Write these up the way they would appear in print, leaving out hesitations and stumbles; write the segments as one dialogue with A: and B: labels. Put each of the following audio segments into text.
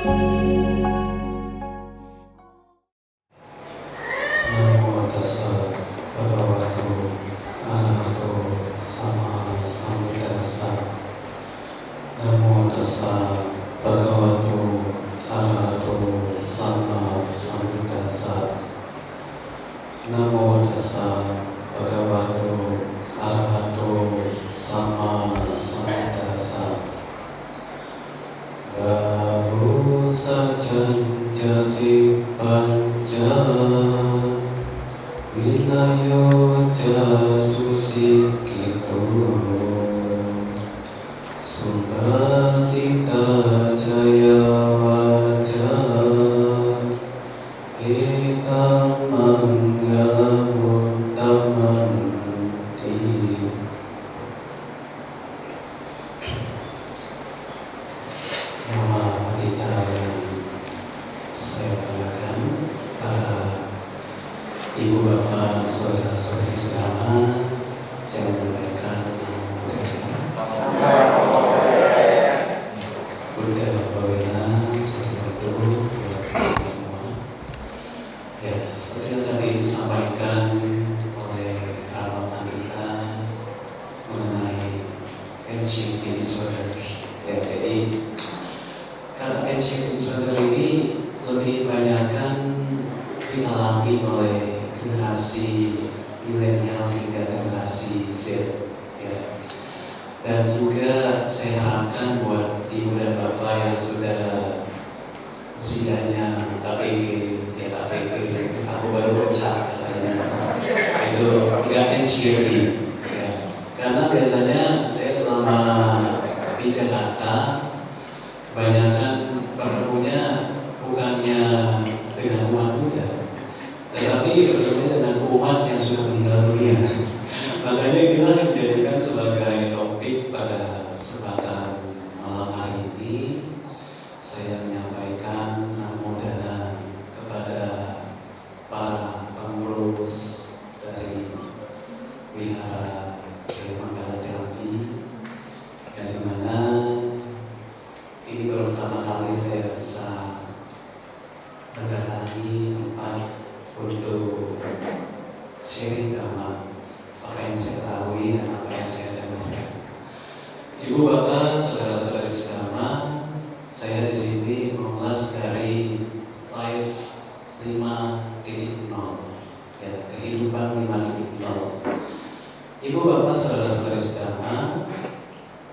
A: Namo tassa bhagavato arahato sama sambuddhassa. Namo tassa bhagavato arahato sama sambuddhassa. Namo tassa bhagavato arahato sama sambuddhassa. Bahu sajan jasi panja Wilayo jasusikito Subhasita jaya waja Etam manggamuttamanti. Nama wanita yang saya banggakan, para ibu bapak saudara-saudari sekalian, saya menyampaikan Buddha Bhavana seperti itu buat kita semua. Ya, seperti yang tadi disampaikan oleh Ramatan kita mengenai ancient disorder. Ya, jadi kata ancient disorder ini lebih banyakkan dialami oleh generasi milenial hingga generasi Z, ya. Dan juga saya harapkan buat ibu dan bapak yang sudah usianya ABG, ya ABG, aku baru bocah katanya, itu tidak ancient, ya. Karena biasanya saya selama di Jakarta kebanyakan bertemunya bukannya dengan umat muda, tetapi bertemunya dengan umat yang sudah meninggal dunia. Makanya inilah yang dijadikan sebagai topik pada kesempatan malam hari ini. Saya menyampaikan namo dana kepada para pengurus dari Wihara Kiai Manggala Jambi, yang dimana ini baru pertama kali saya bisa mendatangi tempat untuk sharing dhamma, apa yang saya ketahui dan apa yang saya dengar. Ibu bapak, saudara-saudari sekalian, saya di sini mengulas dari Life 5.0, ya, kehidupan 5.0. Ibu bapak, saudara-saudari sekalian,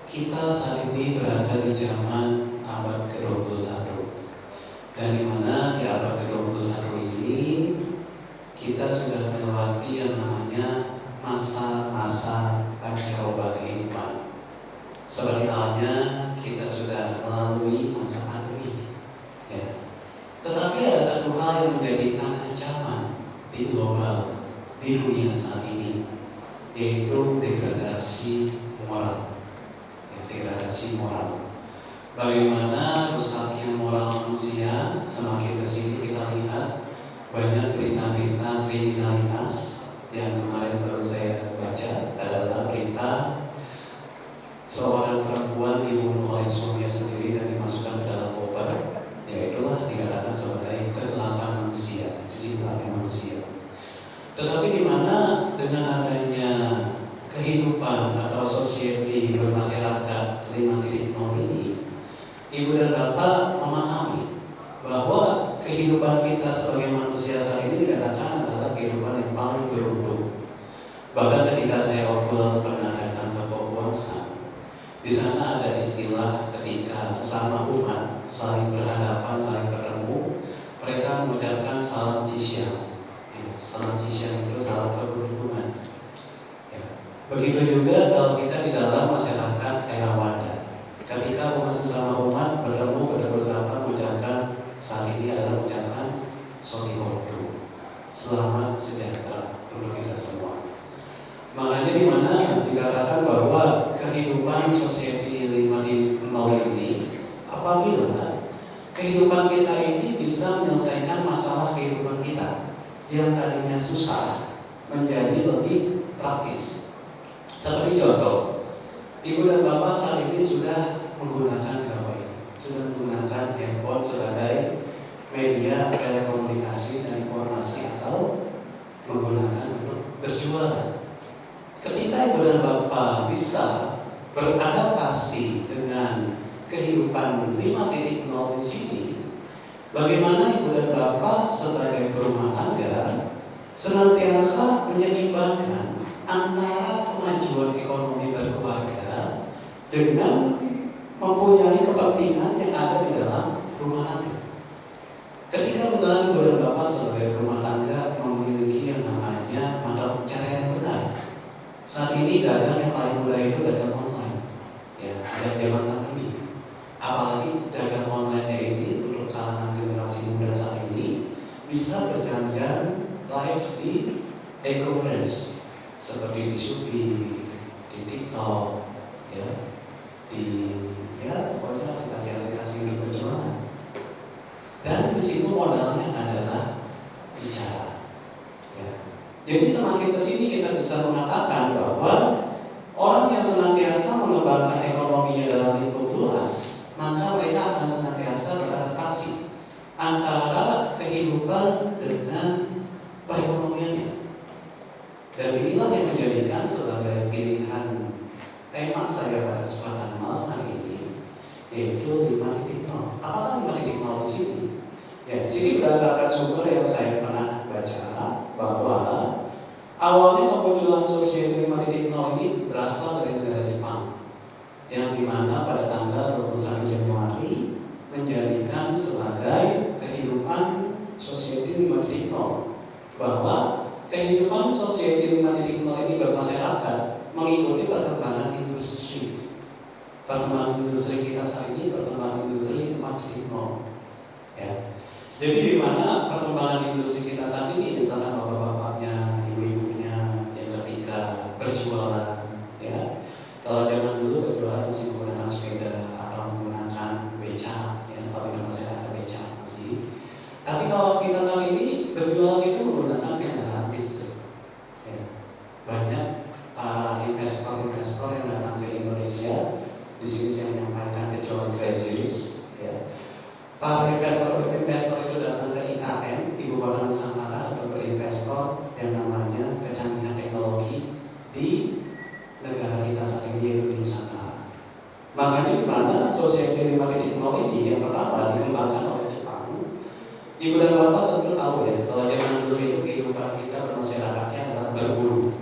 A: kita saat ini berada di zaman abad ke-21, dan di mana di abad ke-21 ini kita sudah melewati yang namanya masa-masa pancaroba kehidupan. Seperti halnya kita sudah melalui masa pandemi, ya. Tetapi ada satu hal yang menjadi ancaman di global, di dunia saat ini, yaitu degradasi moral. Degradasi moral. Bagaimana rusaknya moral manusia semakin kesini kita lihat banyak berita-berita kriminalitas. Yang kemarin baru saya baca adalah berita seorang perempuan dibunuh oleh suaminya sendiri dan dimasukkan ke dalam koper. Ya, itulah dikatakan sebagai kegelapan manusia, sisi gelapnya manusia. Tetapi di mana dengan adanya kehidupan atau society bermasyarakat 5.0 ini, ibu dan bapak memahami bahwa kehidupan kita sebagai manusia saat ini dikatakan adalah kehidupan yang paling beruntung. Bahkan ketika saya pernah datang ke Papua, di sana ada istilah ketika sesama umat saling berhadapan, saling bertemu, mereka mengucapkan salam jisya. Salam jisya itu salam keberuntungan. Begitu juga kalau kita di dalam masyarakat Theravada, ketika umat sesama umat bertemu bersama mengucapkan saat ini adalah ucapan Sotihotu, selamat sejahtera untuk kita semua. Makanya di mana dikatakan bahwa kehidupan society 5.0 ini, apabila kehidupan kita ini bisa menyelesaikan masalah kehidupan kita yang tadinya susah menjadi lebih praktis. Seperti contoh, ibu dan bapak saat ini sudah menggunakan gawai, sudah menggunakan handphone, sudah Ibu dan Bapak bisa beradaptasi dengan kehidupan 5.0 di sini, bagaimana Ibu dan Bapak sebagai berumah tangga senantiasa menyeimbangkan antara kemajuan ekonomi berkeluarga dengan mempunyai kepentingan yang ada di dalam rumah tangga. Ketika misalnya Ibu dan Bapak sebagai rumah tangga memiliki yang namanya mata pencarian yang benar. Saat ini dagang yang paling mudah itu dagang online, ya, sejak zaman saat ini. Apalagi dagang online ini untuk kalangan generasi muda saat ini bisa berjalan-jalan live di e-commerce seperti di Shopee, di TikTok, ya, di pokoknya aplikasi-aplikasi untuk berjualan. Dan di situ modalnya adalah bicara. Ya. Jadi semakin kesini kita bisa mengatakan bahwa orang yang senantiasa mengembangkan ekonominya dalam lingkup luas, maka mereka akan senantiasa beradaptasi antara kehidupan dengan perekonomiannya. Dan inilah yang menjadikan sebagai pilihan tema saya pada kesempatan malam hari ini, yaitu 5.0. Apakah 5.0 di sini? Ya, di sini berdasarkan sumber yang saya pernah baca bahwa awalnya kemunculan Society 5.0 ini berasal dari negara Jepang, yang dimana pada tanggal 21 Januari menjadikan sebagai kehidupan Society 5.0, bahwa kehidupan Society 5.0 ini bermasyarakat mengikuti perkembangan industri. Perkembangan industri kita saat ini perkembangan industri 4.0. Ya. Jadi di mana perkembangan industri kita saat ini, misalkan bapak-bapaknya, ibu-ibunya yang ketika berjualan, ya, kalau zaman dulu berjualan masih menggunakan sepeda atau menggunakan beca, ya, kalau di masih ada beca masih. Tapi kalau kita saat ini berjualan itu menggunakan kendaraan listrik. Ya. Banyak para investor-investor yang datang ke Indonesia. Di sini saya menyampaikan kecuali Crazy Rich, ya. Para investor itu datang ke IKN, Ibu Kota Nusantara, untuk berinvestor yang namanya kecanggihan teknologi di negara kita saat ini, yaitu Nusantara. Makanya di mana Society 5.0 ini yang pertama dikembangkan oleh Jepang. Ibu dan Bapak tentu tahu ya, kalau zaman dulu itu kehidupan kita bermasyarakatnya adalah berburu,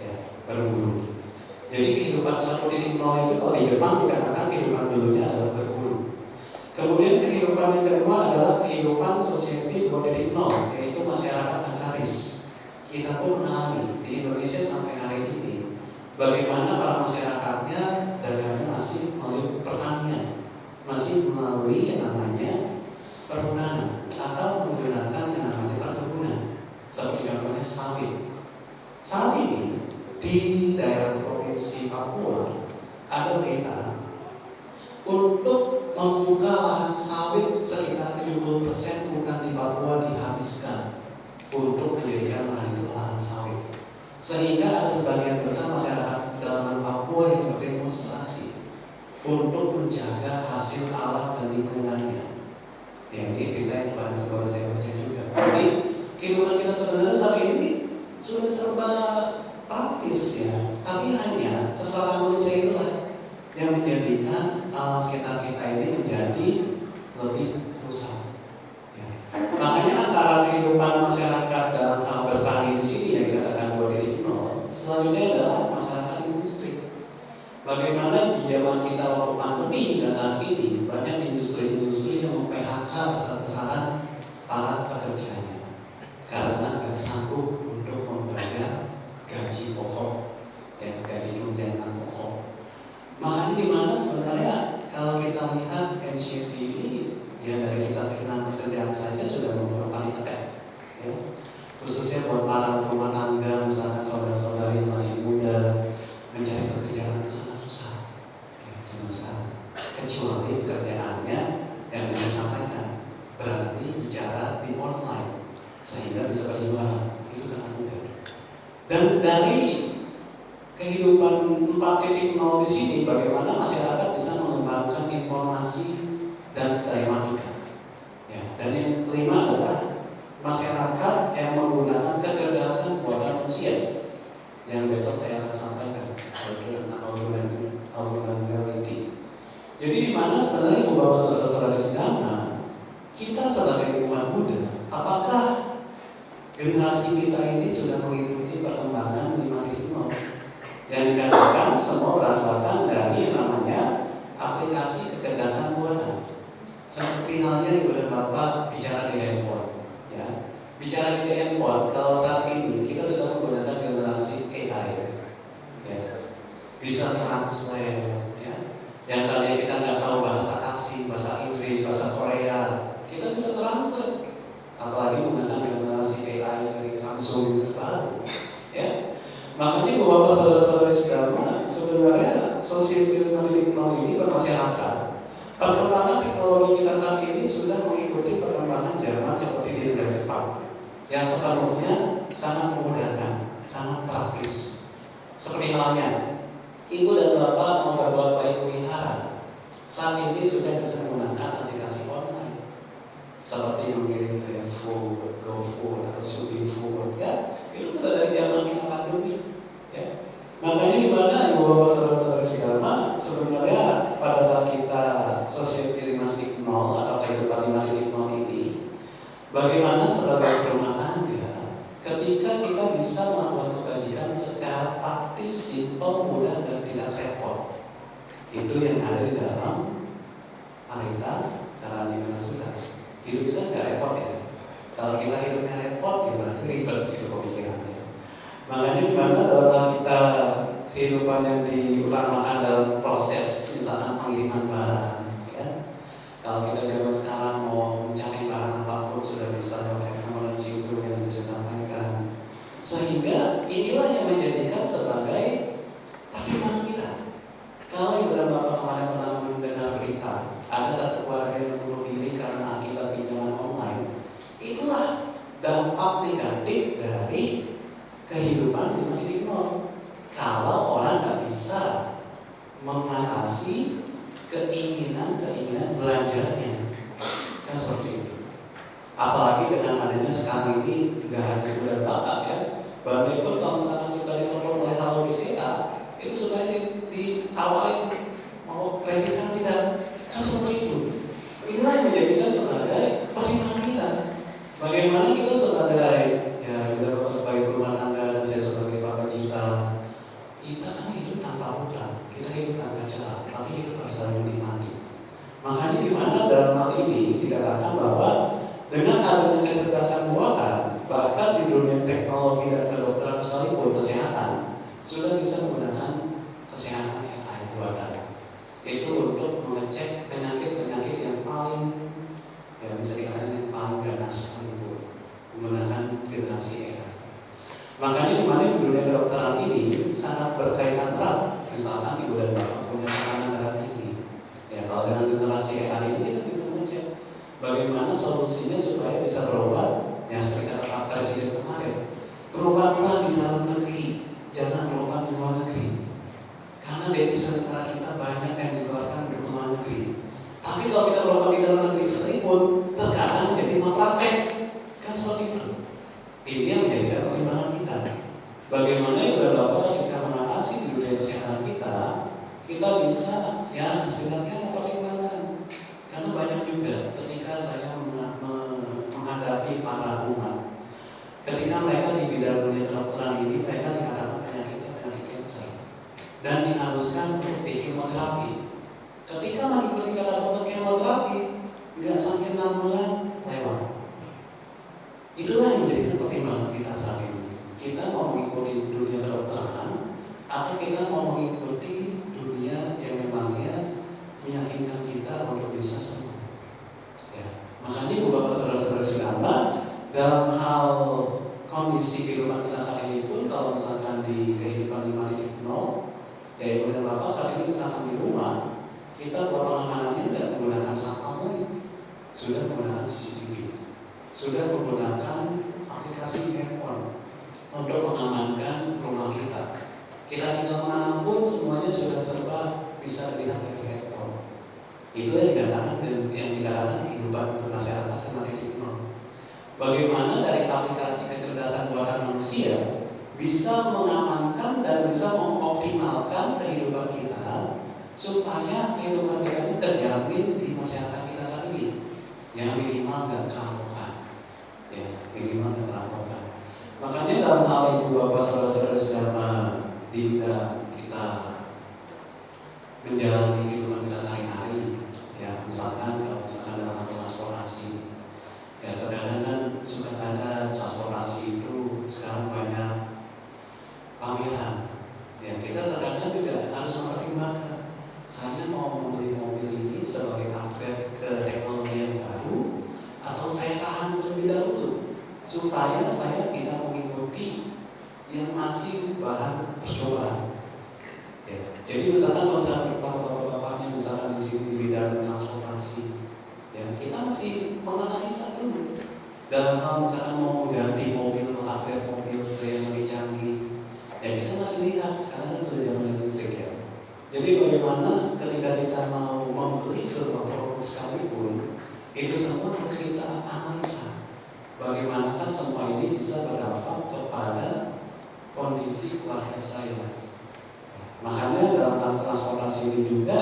A: ya, berburu. Jadi kehidupan 1.0 itu kalau di Jepang dikatakan kehidupan dulunya adalah berburu. Kemudian kehidupan yang kedua adalah kehidupan Society 2.0, yaitu masyarakat agraris. Kita pun mengalami di Indonesia sampai hari ini bagaimana para masyarakatnya dagangnya masih melalui pertanian, masih melalui yang namanya perhutanan atau menggunakan yang namanya perkebunan, seperti contohnya sawit. Saat ini di daerah provinsi Papua ada berita untuk membuka lahan sawit sekitar 70% bukan di Papua dihabiskan untuk menjadikan lahan itu lahan sawit, sehingga ada sebagian besar masyarakat pedalaman Papua yang berdemonstrasi untuk menjaga hasil alam dan lingkungannya. Ya, ini berita yang kemarin sebelum saya baca juga. Jadi kehidupan kita sebenarnya saat ini sudah serba praktis, ya, tapi hanya kesalahan manusia itulah yang menjadikan alam sekitar kita ini menjadi lebih rusak. Ya. Makanya antara kehidupan masyarakat dalam hal bertani di sini yang dikatakan 2.0, selanjutnya adalah masyarakat industri. Bagaimana di zaman kita waktu pandemi hingga saat ini banyak industri-industri yang mem-PHK besar-besaran para pekerjanya karena nggak sanggup untuk membayar gaji pokok, ya, gaji tunjangan pokok. Makanya di mana sebenarnya kalau kita lihat NCT ini, ya, dari kita kehilangan pekerjaan saja sudah membuat paling attack, ya. Khususnya buat para rumah tangga, misalkan saudara-saudari yang masih muda, mencari pekerjaan itu sangat susah, ya, zaman sekarang. Kecuali pekerjaannya yang bisa sampaikan berani bicara di online sehingga bisa berjualan, itu sangat mudah. Dan dari kehidupan 4.0 di sini, bagaimana masyarakat bisa mengembangkan informasi dan telematika. Ya, dan yang kelima adalah masyarakat yang menggunakan kecerdasan buatan manusia, yang besok saya akan sampaikan. generasi kita ini sudah mengikuti perkembangan 5.0 yang dikatakan semua berdasarkan dari namanya aplikasi kecerdasan buatan. Seperti halnya Ibu dan Bapak bicara di handphone, ya. Bicara di handphone, kalau saat ini kita sudah menggunakan generasi AI, ya. Bisa translate, ya. Yang tadinya kita nggak tahu bahasa asing, bahasa Inggris, bahasa Korea, kita bisa translate. Apalagi menggunakan generasi AI dari Samsung terbaru, ya. Makanya Bapak saudara-saudara sekalian, sebenarnya sosial media ini bermasyarakat. Perkembangan teknologi kita saat ini sudah mengikuti perkembangan zaman seperti di negara Jepang, yang sepenuhnya sangat memudahkan, sangat praktis. Seperti halnya, Ibu dan Bapak mau berbuat baik wihara, saat ini sudah bisa menggunakan aplikasi online, seperti mengirim GoFood, atau ShopeeFood, ya. Itu sudah dari zaman kita pandemi, ya. Makanya di mana Ibu Bapak saudara-saudara sekalian, sebenarnya pada saat kita Society 5.0 atau kehidupan 5.0 ini, bagaimana sebagai rumah tangga ketika kita bisa melakukan kebajikan secara praktis, simpel, mudah, dan tidak repot. Itu yang ada di dalam Arita Karani sudah. Hidup kita nggak repot, ya. Kalau kita hidupnya repot, ya berarti ribet gitu pemikirannya. Makanya gimana dalam kita kehidupan yang diutamakan dalam proses misalkan pengiriman barang, ya. Kalau kita zaman sekarang mau mencari barang apapun sudah bisa lewat informasi yang disampaikan, sehingga inilah yang menjadikan sebagai pertimbangan kita. Kalau Ibu dan Bapak kemarin pernah mendengar berita ada satu keluarga yang bunuh diri karena akibat pinjaman online, itulah dampak negatif dari kehidupan 5.0. Kalau orang nggak bisa mengatasi keinginan belajarnya, kan seperti itu. Apalagi dengan adanya sekarang ini nggak hanya Ibu dan Bapak, ya. Bahkan Ibu kalau misalkan sudah ditolong oleh Halo BCA, itu sudah ditawarin mau kredit kan tidak, kan seperti itu. Inilah yang menjadikan sebagai pertimbangan kita. Bagaimana kita sebagai, ya, Ibu dan Bapak sebagai rumah tangga dan saya sebagai Bapak digital, kita kan hidup tanpa hutang, kita hidup tanpa celah, tapi hidup harus saling menikmati. Makanya di mana dalam hal ini dikatakan bahwa dengan adanya kecerdasan buatan, bahkan di dunia teknologi dan kedokteran sekalipun kesehatan, sudah bisa menggunakan kesehatan AI buatan. Itu untuk mengecek penyakit-penyakit yang paling, ya bisa dikatakan yang paling ganas, menggunakan generasi AI. Makanya di mana di dunia kedokteran ini sangat berkaitan erat. Misalkan Ibu dan Bapak punya tekanan darah tinggi, ya kalau dengan generasi AI ini kita bisa mengecek bagaimana solusinya supaya bisa berobat. Ya seperti kata Pak Presiden kemarin, berobatlah di dalam negeri, jangan berobat di luar negeri. Karena devisa negara kita banyak yang dikeluarkan di luar negeri. Tapi kalau kita berobat di dalam negeri sekalipun, terkadang jadi malpraktek, kan seperti itu. Ini yang menjadi pertimbangan kita. Bagaimana Ibu dan Bapak ketika mengatasi di dunia kesehatan kita bisa, ya setidaknya pertimbangan. Karena banyak juga ketika saya menghadapi para umat, ketika mereka di bidang dunia kedokteran ini, mereka dikatakan penyakit kanker dan diharuskan untuk kemoterapi. Ketika mengikuti kata kemoterapi, nggak sampai 6 bulan lewat. Itulah yang menjadikan pertimbangan kita saat ini. Kita mau mengikuti dunia kedokteran atau kita mau mengikuti dunia yang memangnya meyakinkan kita untuk bisa sembuh, ya. Makanya Ibu Bapak saudara-saudara sekalian, dalam hal kondisi kehidupan kita saat ini pun, kalau misalkan di kehidupan 5.0, ya Ibu dan Bapak saat ini misalkan di rumah, kita buat pengamanannya tidak menggunakan satpam lagi, sudah menggunakan CCTV, sudah menggunakan aplikasi handphone untuk mengamankan rumah kita. Kita tinggal manapun semuanya sudah serba bisa dilihat dari handphone. Itu yang dikatakan kehidupan bermasyarakat 5.0. Bagaimana dari aplikasi kecerdasan buatan manusia bisa mengamankan dan bisa mengoptimalkan kehidupan kita supaya kehidupan kita ini terjamin di masyarakat kita saat ini. Yang minimal nggak kerampokan, ya minimal nggak kerampokan. di bidang kita menjalani kehidupan kita sehari-hari. Ya, misalkan kalau dalam transportasi, ya terkadang kan suka ada transportasi itu sekarang banyak pameran. Ya, kita terkadang juga harus mempertimbangkan, saya mau membeli mobil ini sebagai upgrade ke teknologi yang baru, atau saya tahan terlebih dahulu supaya saya tidak mengikuti yang masih bahan percobaan. Ya, jadi misalkan kalau misalkan bapak-bapaknya misalkan di sini di bidang transportasi, ya kita masih menganalisa dulu. Dalam hal misalkan mau mengganti mobil, upgrade mobil ke yang lebih canggih, ya kita masih lihat sekarang sudah zaman listrik ya. Jadi bagaimana ketika kita mau membeli sebuah produk sekalipun, itu semua harus kita analisa. Bagaimanakah semua ini bisa berdampak kepada kondisi keluarga saya. Makanya dalam hal transportasi ini juga,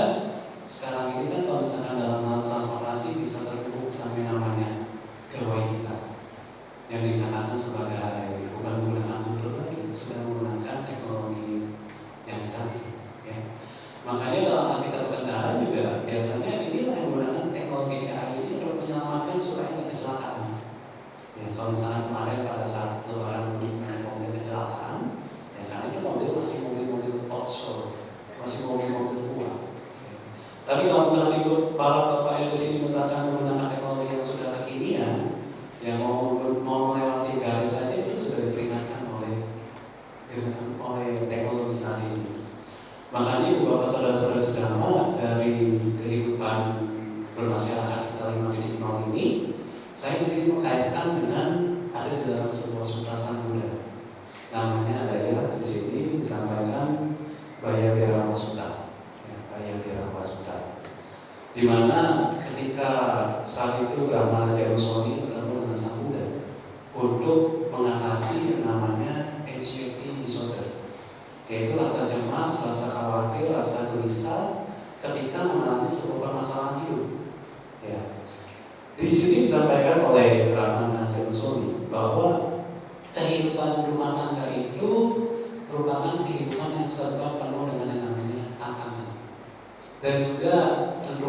A: sekarang ini kan kalau misalkan dalam hal transportasi bisa terhubung sama yang namanya gawai kita, yang dikatakan sebagai bukan menggunakan Google lagi, sudah menggunakan teknologi yang canggih. Ya. Makanya dalam hal kita berkendara juga biasanya inilah yang menggunakan teknologi AI ini untuk menyelamatkan supaya tidak kecelakaan. Ya, kalau misalnya kemarin pada saat lebaran mudik banyak mobil kecelakaan, ya karena itu mobil masih mobil-mobil old school, masih mobil-mobil tua. Ya. Tapi kalau misalnya ikut para bapak yang di sini misalkan menggunakan teknologi yang sudah kekinian, yang mau melewati garis saja itu sudah diperingatkan oleh teknologi saat ini. Makanya ibu bapak saudara-saudara sekalian, dari kehidupan bermasyarakat kita 5.0 ini, saya di sini mengkaitkan dengan ada di dalam sebuah sutra sang Buddha. Namanya ada ya di sini disampaikan Bayabhirama-sutta. Ya, Bayabhirama-sutta. Di mana ketika saat itu Brahmana Januswami bertemu dengan sang Buddha untuk mengatasi yang namanya anxiety disorder, yaitu rasa cemas, rasa khawatir, rasa gelisah ketika mengalami sebuah permasalahan hidup. Ya. Di sini disampaikan oleh Brahmana Januswami bahwa kehidupan rumah tangga itu merupakan kehidupan yang serba penuh dengan yang namanya tantangan, dan juga tentu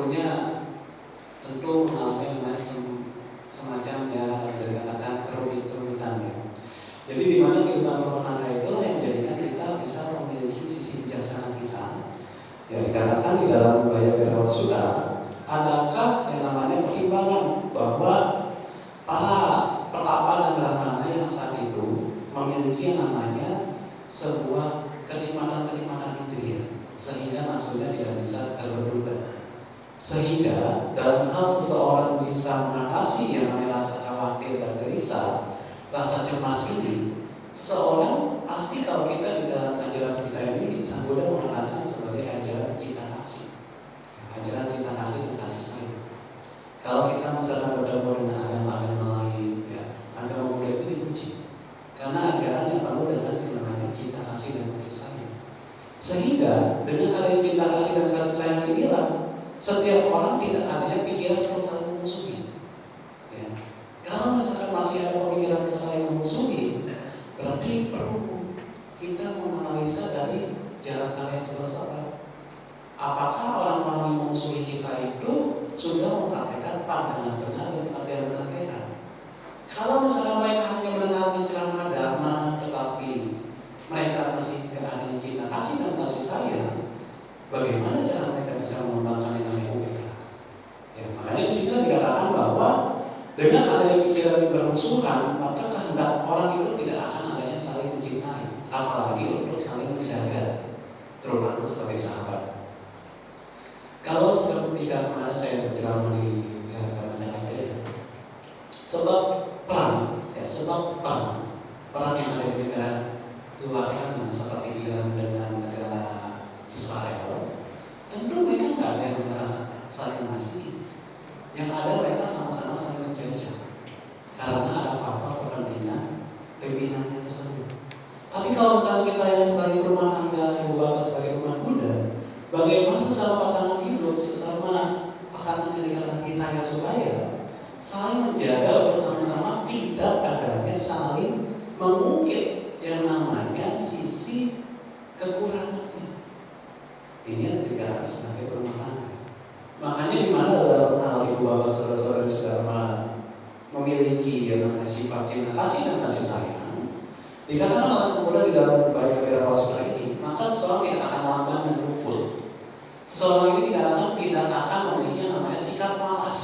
A: mengalami semacam ya bisa dikatakan kerumitan ya. Jadi di mana kehidupan rumah tangga itu yang menjadikan kita bisa memiliki sisi bijaksana kita. Ya dikatakan di dalam Bayabhirama-sutta, adakah yang namanya pertimbangan bahwa para petapa dan brahmana yang saat itu memiliki yang namanya sebuah kenikmatan indriya, sehingga nafsunya tidak bisa terbentuk. Sehingga dalam hal seseorang bisa mengatasi yang namanya rasa khawatir dan gelisah, rasa cemas ini, seseorang pasti kalau kita di dalam ajaran kita ini Sang Buddha mengatakan sebagai ajaran cinta kasih, ajaran cinta kasih dan kasih sayang. Kalau kita misalkan bertemu dengan agama-agama lain, ya, agama Buddha itu dipuji karena ajaran yang penuh dengan yang namanya cinta kasih dan kasih sayang. Sehingga dengan adanya cinta kasih dan kasih sayang inilah setiap orang tidak adanya pikiran untuk saling memusuhi. Ya. Kalau misalkan masih ada pemikiran untuk saling memusuhi, berarti perlu kita menganalisa dari jalan Allah yang filsafat. Apakah orang-orang yang memusuhi kita itu sudah mempraktekkan pandangan benar dan pandangan benar mereka? Kalau misalnya mereka hanya mendengarkan ceramah dharma, tetapi mereka masih tidak ada cinta kasih dan kasih sayang, bagaimana cara mereka bisa mengembangkan yang namanya UPK? Ya, makanya di sini dikatakan bahwa dengan adanya pikiran yang bermusuhan, maka kehendak orang itu tidak akan adanya saling mencintai, apalagi untuk saling menjaga, terutama sebagai sahabat. Kalau ketika kemarin saya berceramah di Jakarta ya, sebab perang yang ada di negara luar sana seperti Iran dengan negara Israel, tentu mereka nggak ada yang merasa saling mengasihi. Yang ada mereka sama-sama saling menjajah karena ada faktor kepentingan pimpinannya tersebut. Tapi kalau misalnya kita yang sebagai rumah tangga, ibu bapak sebagai rumah Buddha, bagaimana sesama pasangan hidup, sesama pasangan yang dikatakan kita ya supaya saling menjaga bersama-sama, tidak adanya saling mengungkit yang namanya sisi kekurangannya. Ini yang dikatakan sebagai rumah tangga. Makanya di mana dalam hal ibu bapak saudara-saudara sedama memiliki yang namanya sifat cinta kasih dan kasih sayang, dikatakan oleh Sang di dalam banyak Wira Wasuda ini, maka seseorang tidak akan lamban dan luput. Seseorang ini dikatakan tidak akan memiliki yang namanya sikap malas.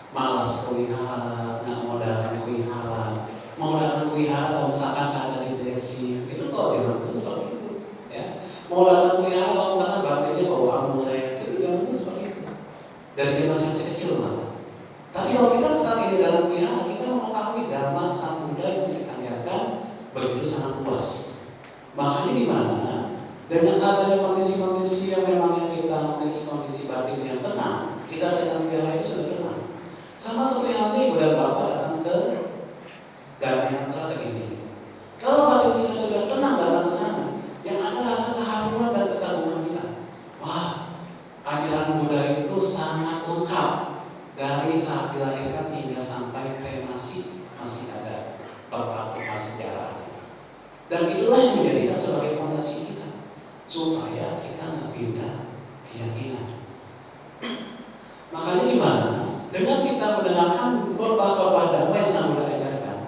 A: Malas kuihara, nggak mau datang kuihara, mau datang kuihara kalau misalkan ada di desi, itu kalau zaman itu seperti itu, ya. Mau datang kuihara kalau misalkan baterainya bawa amulet, itu zaman itu seperti itu. Dari dia masih kecil malah. Tapi kalau kita saat ini dalam kuihara, kita mengetahui dharma Sang Buddha yang diajarkan begitu sangat luas. Makanya di mana dengan adanya kondisi-kondisi yang memangnya kita memiliki kondisi batin yang tenang, kita datang kuihara itu sudah tenang. Sama seperti halnya ibu dan bapak datang ke damai antara ke ini. Kalau batin kita sudah tenang datang ke sana, yang ada rasa keharuan dan kekaguman kita. Wah, ajaran Buddha itu sangat lengkap dari saat dilahirkan hingga sampai kremasi masih ada perpaduan sejarah. Dan itulah yang menjadikan sebagai fondasi kita supaya kita nggak pindah keyakinan. Makanya gimana? Dengan kita mendengarkan khotbah-khotbah damai yang Sang Buddha ajarkan,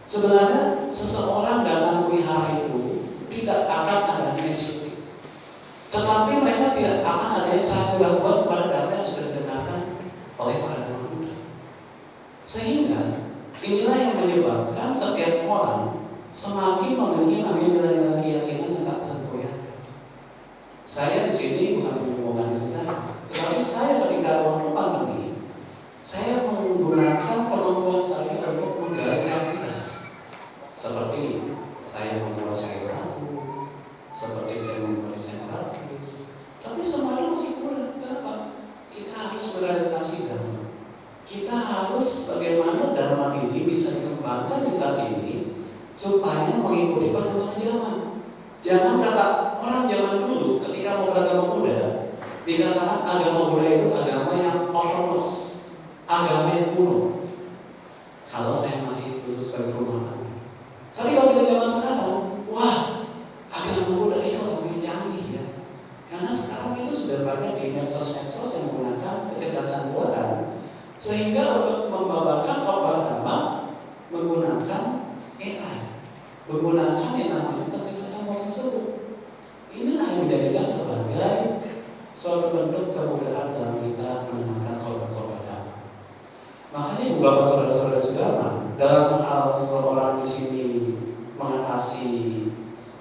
A: sebenarnya seseorang datang ke wihara itu tidak akan ada inisiatif, tetapi mereka tidak akan ada keraguan kepada damai yang sudah didengarkan oleh para Dhamma Buddha. Sehingga inilah yang menyebabkan setiap orang semakin memiliki namanya keyakinan yang tak tergoyahkan. Saya di sini bukan menyombongkan diri saya, tetapi saya ketika waktu pandemi, saya menggunakan kemampuan saya untuk menggali kreativitas. Seperti saya membuat saya lagu, seperti saya membuat desain grafis. Tapi semuanya masih kurang. Kenapa? Kita harus merealisasi dharma. Kita harus bagaimana dharma ini bisa dikembangkan di saat ini supaya mengikuti perkembangan zaman. Jangan kata orang zaman dulu ketika mau beragama Buddha, dikatakan agama Buddha itu agama yang ortodoks, agama yang kuno. Kalau saya masih dulu sebagai rumah tangga. Tapi kalau kita zaman sekarang, wah, agama Buddha itu agama yang canggih ya. Karena sekarang itu sudah banyak di medsos-medsos yang menggunakan kecerdasan buatan, sehingga untuk membabarkan khotbah Dhamma menggunakan AI, menggunakan yang namanya kecerdasan buatan tersebut. Inilah yang menjadikan sebagai suatu bentuk kemudahan dalam kita mendengarkan khotbah-khotbah Dhamma. Makanya ibu bapak saudara-saudara sedama, dalam hal seseorang di sini mengatasi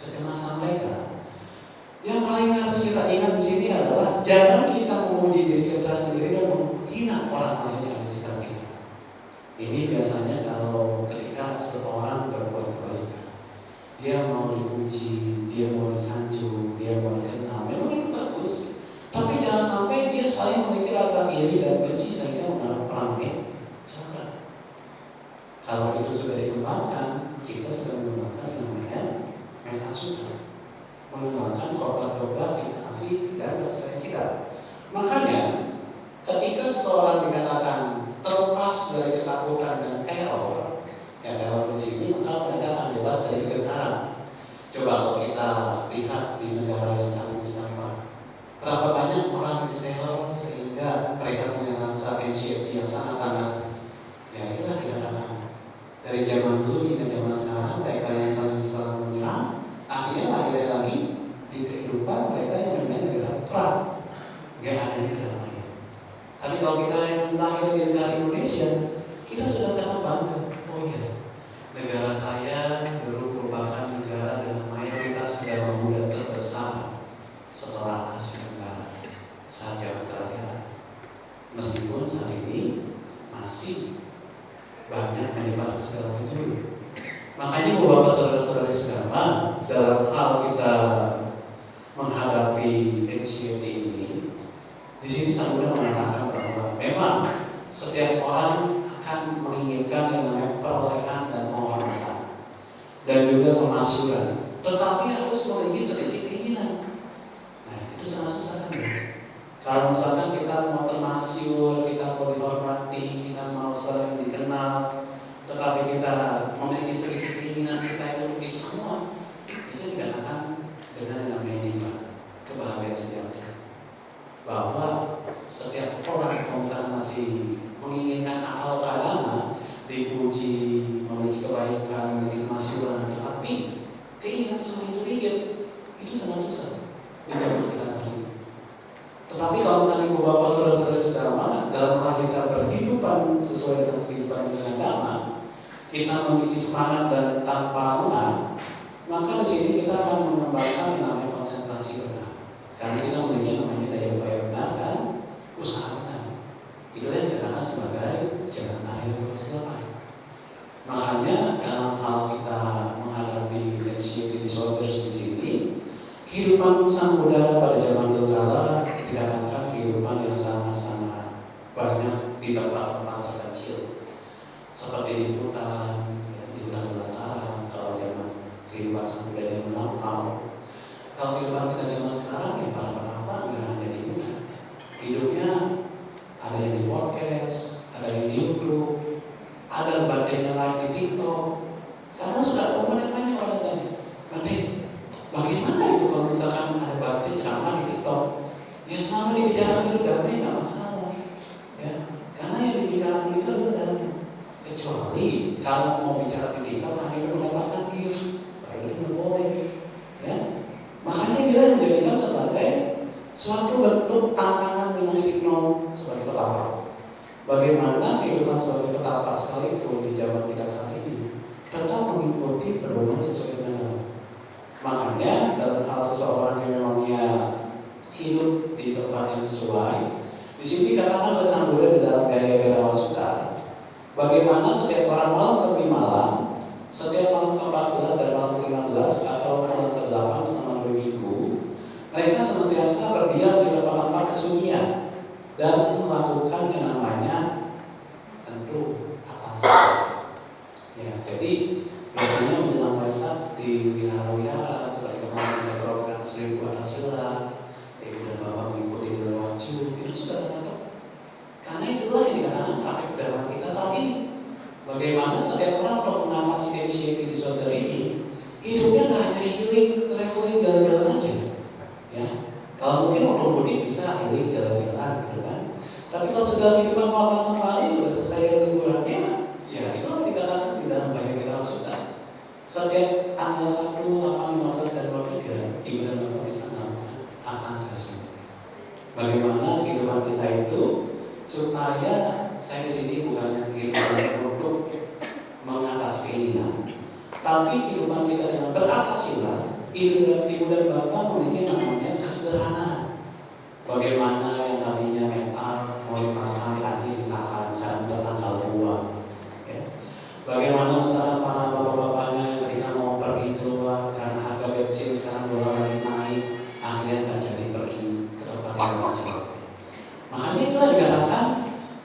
A: kecemasan mereka, yang paling harus kita ingat di sini adalah jangan kita memuji diri kita sendiri dan menghina orang lain yang ada di sekitar kita. Ini biasanya kalau ketika seseorang berbuat kebaikan, dia mau dipuji, dia mau disanjung, dia mau dikenal, memang itu bagus. Tapi jangan sampai dia saling memiliki rasa iri dan benci sehingga menganggap orang lain jahat. Kalau itu sudah dikembangkan, kita sudah mengembangkan yang namanya metta sutta, mengembangkan khotbah-khotbah cinta kasih dan kasih sayang kita. Makanya ketika seseorang dikatakan terlepas dari ketakutan dan teror yang dalam di sini, maka mereka akan bebas dari kegentaran. Coba kalau kita lihat di negara yang sangat Islam, berapa banyak orang yang diteror sehingga mereka punya rasa anxiety yang sangat-sangat, ya itulah dikatakan dari zaman dulu hingga zaman sekarang mereka yang saling menyerang, akhirnya lagi di kehidupan mereka yang memang negara perang, nggak ada yang damai. Tapi kalau kita yang lahir di negara Indonesia, kita sudah sangat bangga. Oh iya, negara saya dulu merupakan negara dengan mayoritas agama Buddha terbesar setelah Asia Tenggara saja kerajaan. Meskipun saat ini masih banyak menyebar ke segala penjuru. Makanya bapak saudara-saudari sedama, dalam hal kita menghadapi anxiety ini, di sini Sang Buddha mengatakan bahwa memang setiap orang akan menginginkan yang namanya perolehan dan penghormatan dan juga kemasyhuran, tetapi harus memiliki sedikit keinginan. Nah, itu sangat susah kan? Kalau misalkan kita mau termasyhur, kita mau dihormati, kita mau sering dikenal, tetapi kita memiliki sedikit keinginan kita itu semua, itu dikatakan dengan yang namanya iman, kebahagiaan sejati. Bahwa setiap orang kalau misalnya masih menginginkan akal keagama, dipuji, memiliki kebaikan, memiliki kemasyhuran, tetapi keinginan semakin sedikit, itu sangat susah di zaman kita saat ini. Tetapi kalau misalnya ibu bapak saudara-saudara sedama, dalam hal kita berhidupan sesuai dengan kehidupan dengan agama, kita memiliki semangat dan tanpa lengah, maka di sini kita akan mengembangkan yang namanya konsentrasi benar. Karena kita memiliki namanya daya upaya benar dan usaha benar. Itu yang dikatakan sebagai jalan air kesilapan. Makanya dalam hal kita menghadapi anxiety disorders di sini, kehidupan sang Buddha pada zaman dulu kala dikatakan kehidupan yang sangat-sangat banyak di tempat-tempat terkecil, seperti di hutan belantara. Kalau zaman kehidupan sang Buddha zaman lampau, kalau kehidupan kita zaman sekarang ya para penata nggak hanya di hutan, hidupnya ada yang di podcast, ada yang di YouTube, ada bandenya lain di TikTok. Karena sudah komennya banyak pada saya, banding bagaimana itu kalau misalkan ada bakti ceramah di TikTok? Ya selama dibicarakan itu damai nggak masalah, ya. Karena yang dibicarakan itu adalah damai. Kecuali kalau mau bicara di TikTok hanya mendapatkan gift, baru itu nggak boleh, ya. Makanya kita menjadikan sebagai suatu bentuk tantangan 5.0 sebagai petapa. Bagaimana kehidupan sebagai petapa sekalipun di zaman kita saat ini tetap mengikuti pedoman sesuai dengan Allah. Makanya dalam hal seseorang yang memangnya hidup di tempat yang sesuai, di sini dikatakan oleh Sang Buddha di dalam Gaya-Gaya Sutta, bagaimana setiap orang malam demi malam, setiap malam ke-14 dan malam ke-15 atau malam ke-8 selama 2 minggu, mereka senantiasa berdiam di tempat-tempat kesunyian dan melakukan yang namanya tentu atasa. Ya, jadi biasanya menjelang Waisak di wihara-wihara seperti kemarin ada program 1000 Atasila, ibu dan bapak mengikuti di Waju, itu sudah sangat tepat. Karena itulah yang dikatakan praktek dharma kita saat ini. Bagaimana setiap orang untuk mengatasi anxiety disorder ini, hidupnya nggak hanya healing, traveling, jalan-jalan aja. Ya, kalau mungkin waktu mudik bisa healing, jalan-jalan, gitu kan. Tapi kalau segala kehidupan normal kembali, udah selesai liburannya, ya itu dikatakan di dalam Gaya-Gaya Sutta. Setiap tanggal 1, 8, 15, dan 23, ibu dan bapak bisa melakukan akantasi. Bagaimana kehidupan kita itu supaya saya di sini bukannya kehidupan untuk mengatasi keinginan, tapi kehidupan kita dengan berakasilah. Ibu dan bapak memiliki namanya kesederhanaan. Bagaimana yang tadinya mental mulai pakai akhir ditahan karena bertanggal 2. Ya. Bagaimana misalnya para bapak-bapaknya yang ketika mau pergi keluar karena harga bensin sekarang $2 naik, akhirnya nggak jadi pergi ke tempat yang lebih jauh. Makanya itulah dikatakan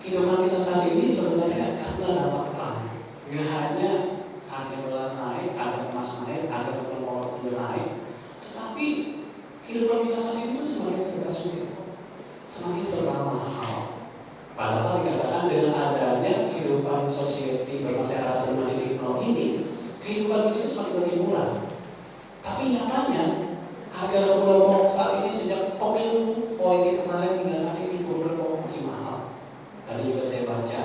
A: kehidupan kita saat ini sebenarnya karena dapat perang. Nggak hanya harga dolar naik, harga emas naik, harga komoditi naik, tetapi kehidupan kita saat ini semakin serba sulit, semakin serba mahal. Padahal dikatakan dengan adanya kehidupan society bermasyarakat 5.0 ini, kehidupan itu semakin lebih murah. Tapi nyatanya harga kebutuhan pokok saat ini sejak pemilu politik kemarin hingga saat ini kebutuhan pokok masih mahal. Tadi juga saya baca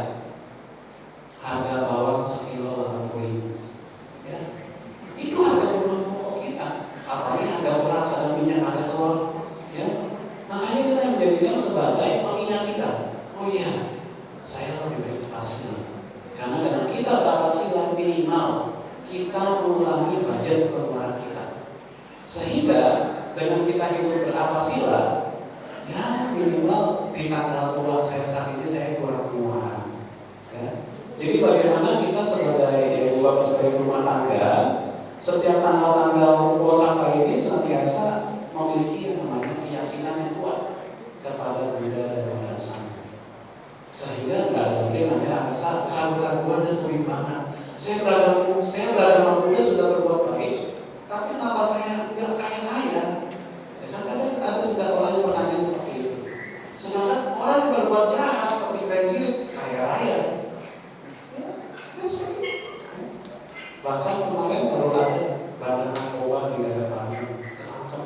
A: harga bawang sekilo 80.000. Ya, itu harga kebutuhan pokok kita. Apalagi harga beras, harga minyak, harga telur. Ya, makanya kita menjadikan sebagai pengingat kita. Oh iya, saya lebih baik berpenghasilan. Karena dengan kita berpenghasilan minimal, kita mengurangi budget pengeluaran kita. Sehingga dengan kita hidup berpenghasilan, ya minimal di tanggal tua saya saat ini saya kurang pengeluaran. Ya. Jadi bagaimana kita sebagai ibu bapak sebagai rumah tangga, setiap tanggal-tanggal puasa ini senantiasa memiliki yang namanya keyakinan yang kuat kepada Buddha dan kepada Sang. Sehingga nggak ada lagi yang namanya rasa keraguan dan kebimbangan. Saya beragama Buddha sudah berbuat baik, tapi kenapa saya nggak kaya-kaya? Ya kan ada setiap orang yang bertanya seperti itu. Sedangkan orang yang berbuat jahat seperti Crazy kaya raya. Ya seperti itu. Bahkan kemarin baru ada bandar narkoba di daerah Bandung tertangkap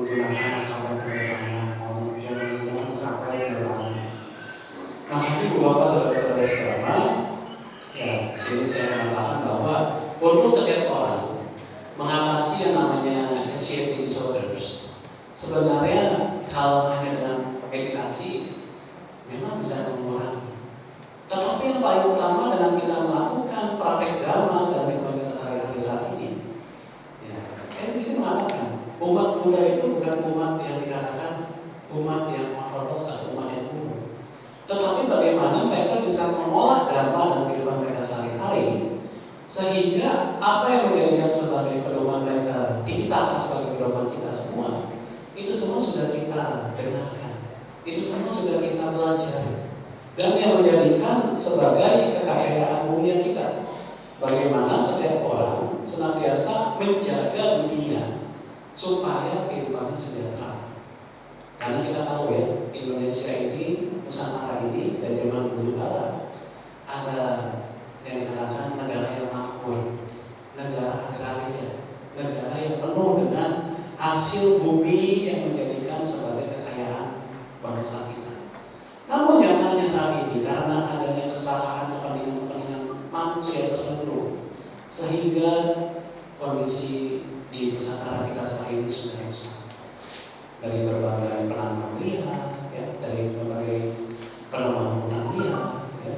B: menggunakan maskapai penerbangan, yang menggunakan maskapai penerbangan. Makanya Ibu Bapak saudara-saudara sekalian, ya sini saya mengatakan bahwa untuk setiap orang mengatasi yang namanya anxiety disorders, sebenarnya kalau hanya dengan meditasi memang bisa mengurangi. Tetapi yang paling utama dengan kita melakukan praktek drama dan kehidupan sehari-hari saat ini, ya, saya di sini mengatakan umat Buddha itu bukan umat yang dikatakan umat yang ortodoks atau umat yang kuno. Tetapi bagaimana mereka bisa mengolah dharma dan kehidupan mereka sehari-hari sehingga apa yang menjadikan sebagai pedoman mereka diciptakan sebagai pedoman kita semua, itu semua sudah kita dengarkan, itu semua sudah kita pelajari. Dan yang menjadikan sebagai kekayaan mulia kita. Bagaimana setiap orang senantiasa menjaga dunia supaya kehidupannya sejahtera. Karena kita tahu ya, Indonesia ini, Nusantara ini, dan zaman dulu kala ada yang dikatakan negara yang makmur, negara agraria, negara yang penuh dengan hasil bumi yang menjadikan sebagai kekayaan bangsa kita. Namun nyatanya saat ini karena adanya kesalahan kepentingan manusia tertentu, sehingga kondisi di Nusantara kita saat ini sudah rusak dari berbagai penambang liar, ya, dari berbagai pembangunan liar. Ya.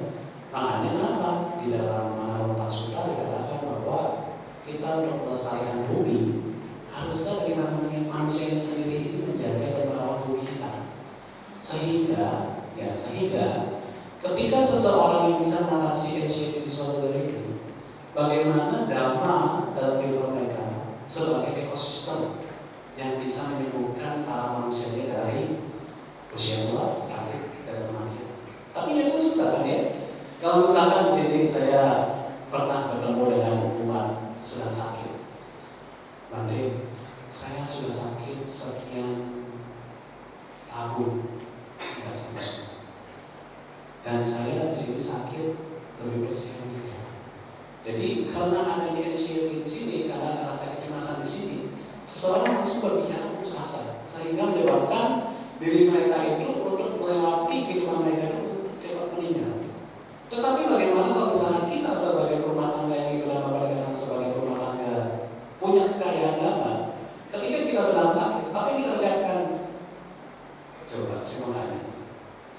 B: Makanya kenapa di dalam Manarung Pasutta dikatakan bahwa kita untuk melestarikan bumi harusnya dari manusia sendiri ini menjaga dan merawat bumi kita, sehingga ketika seseorang yang bisa mengatasi anxiety disorder itu, bagaimana dharma dalam kehidupan mereka sebagai ekosistem yang bisa menyembuhkan para manusianya dari usia tua, sakit, dan kematian. Tapi itu susah kan ya? Kalau misalkan di sini saya pernah bertemu dengan umat sedang sakit, Bante, saya sudah sakit sekian tahun, tidak sembuh. Dan saya di sini sakit lebih berusia muda. Jadi karena adanya anxiety di sini, karena ada rasa kecemasan di sini, seseorang langsung berbicara putus asa, sehingga menyebabkan diri mereka itu untuk melewati kehidupan mereka itu untuk cepat meninggal. Tetapi bagaimana kalau misalnya kita sebagai rumah tangga yang hidup dalam keadaan sebagai rumah tangga punya kekayaan dharma, ketika kita sedang sakit, apa yang kita ucapkan? Coba saya mau tanya.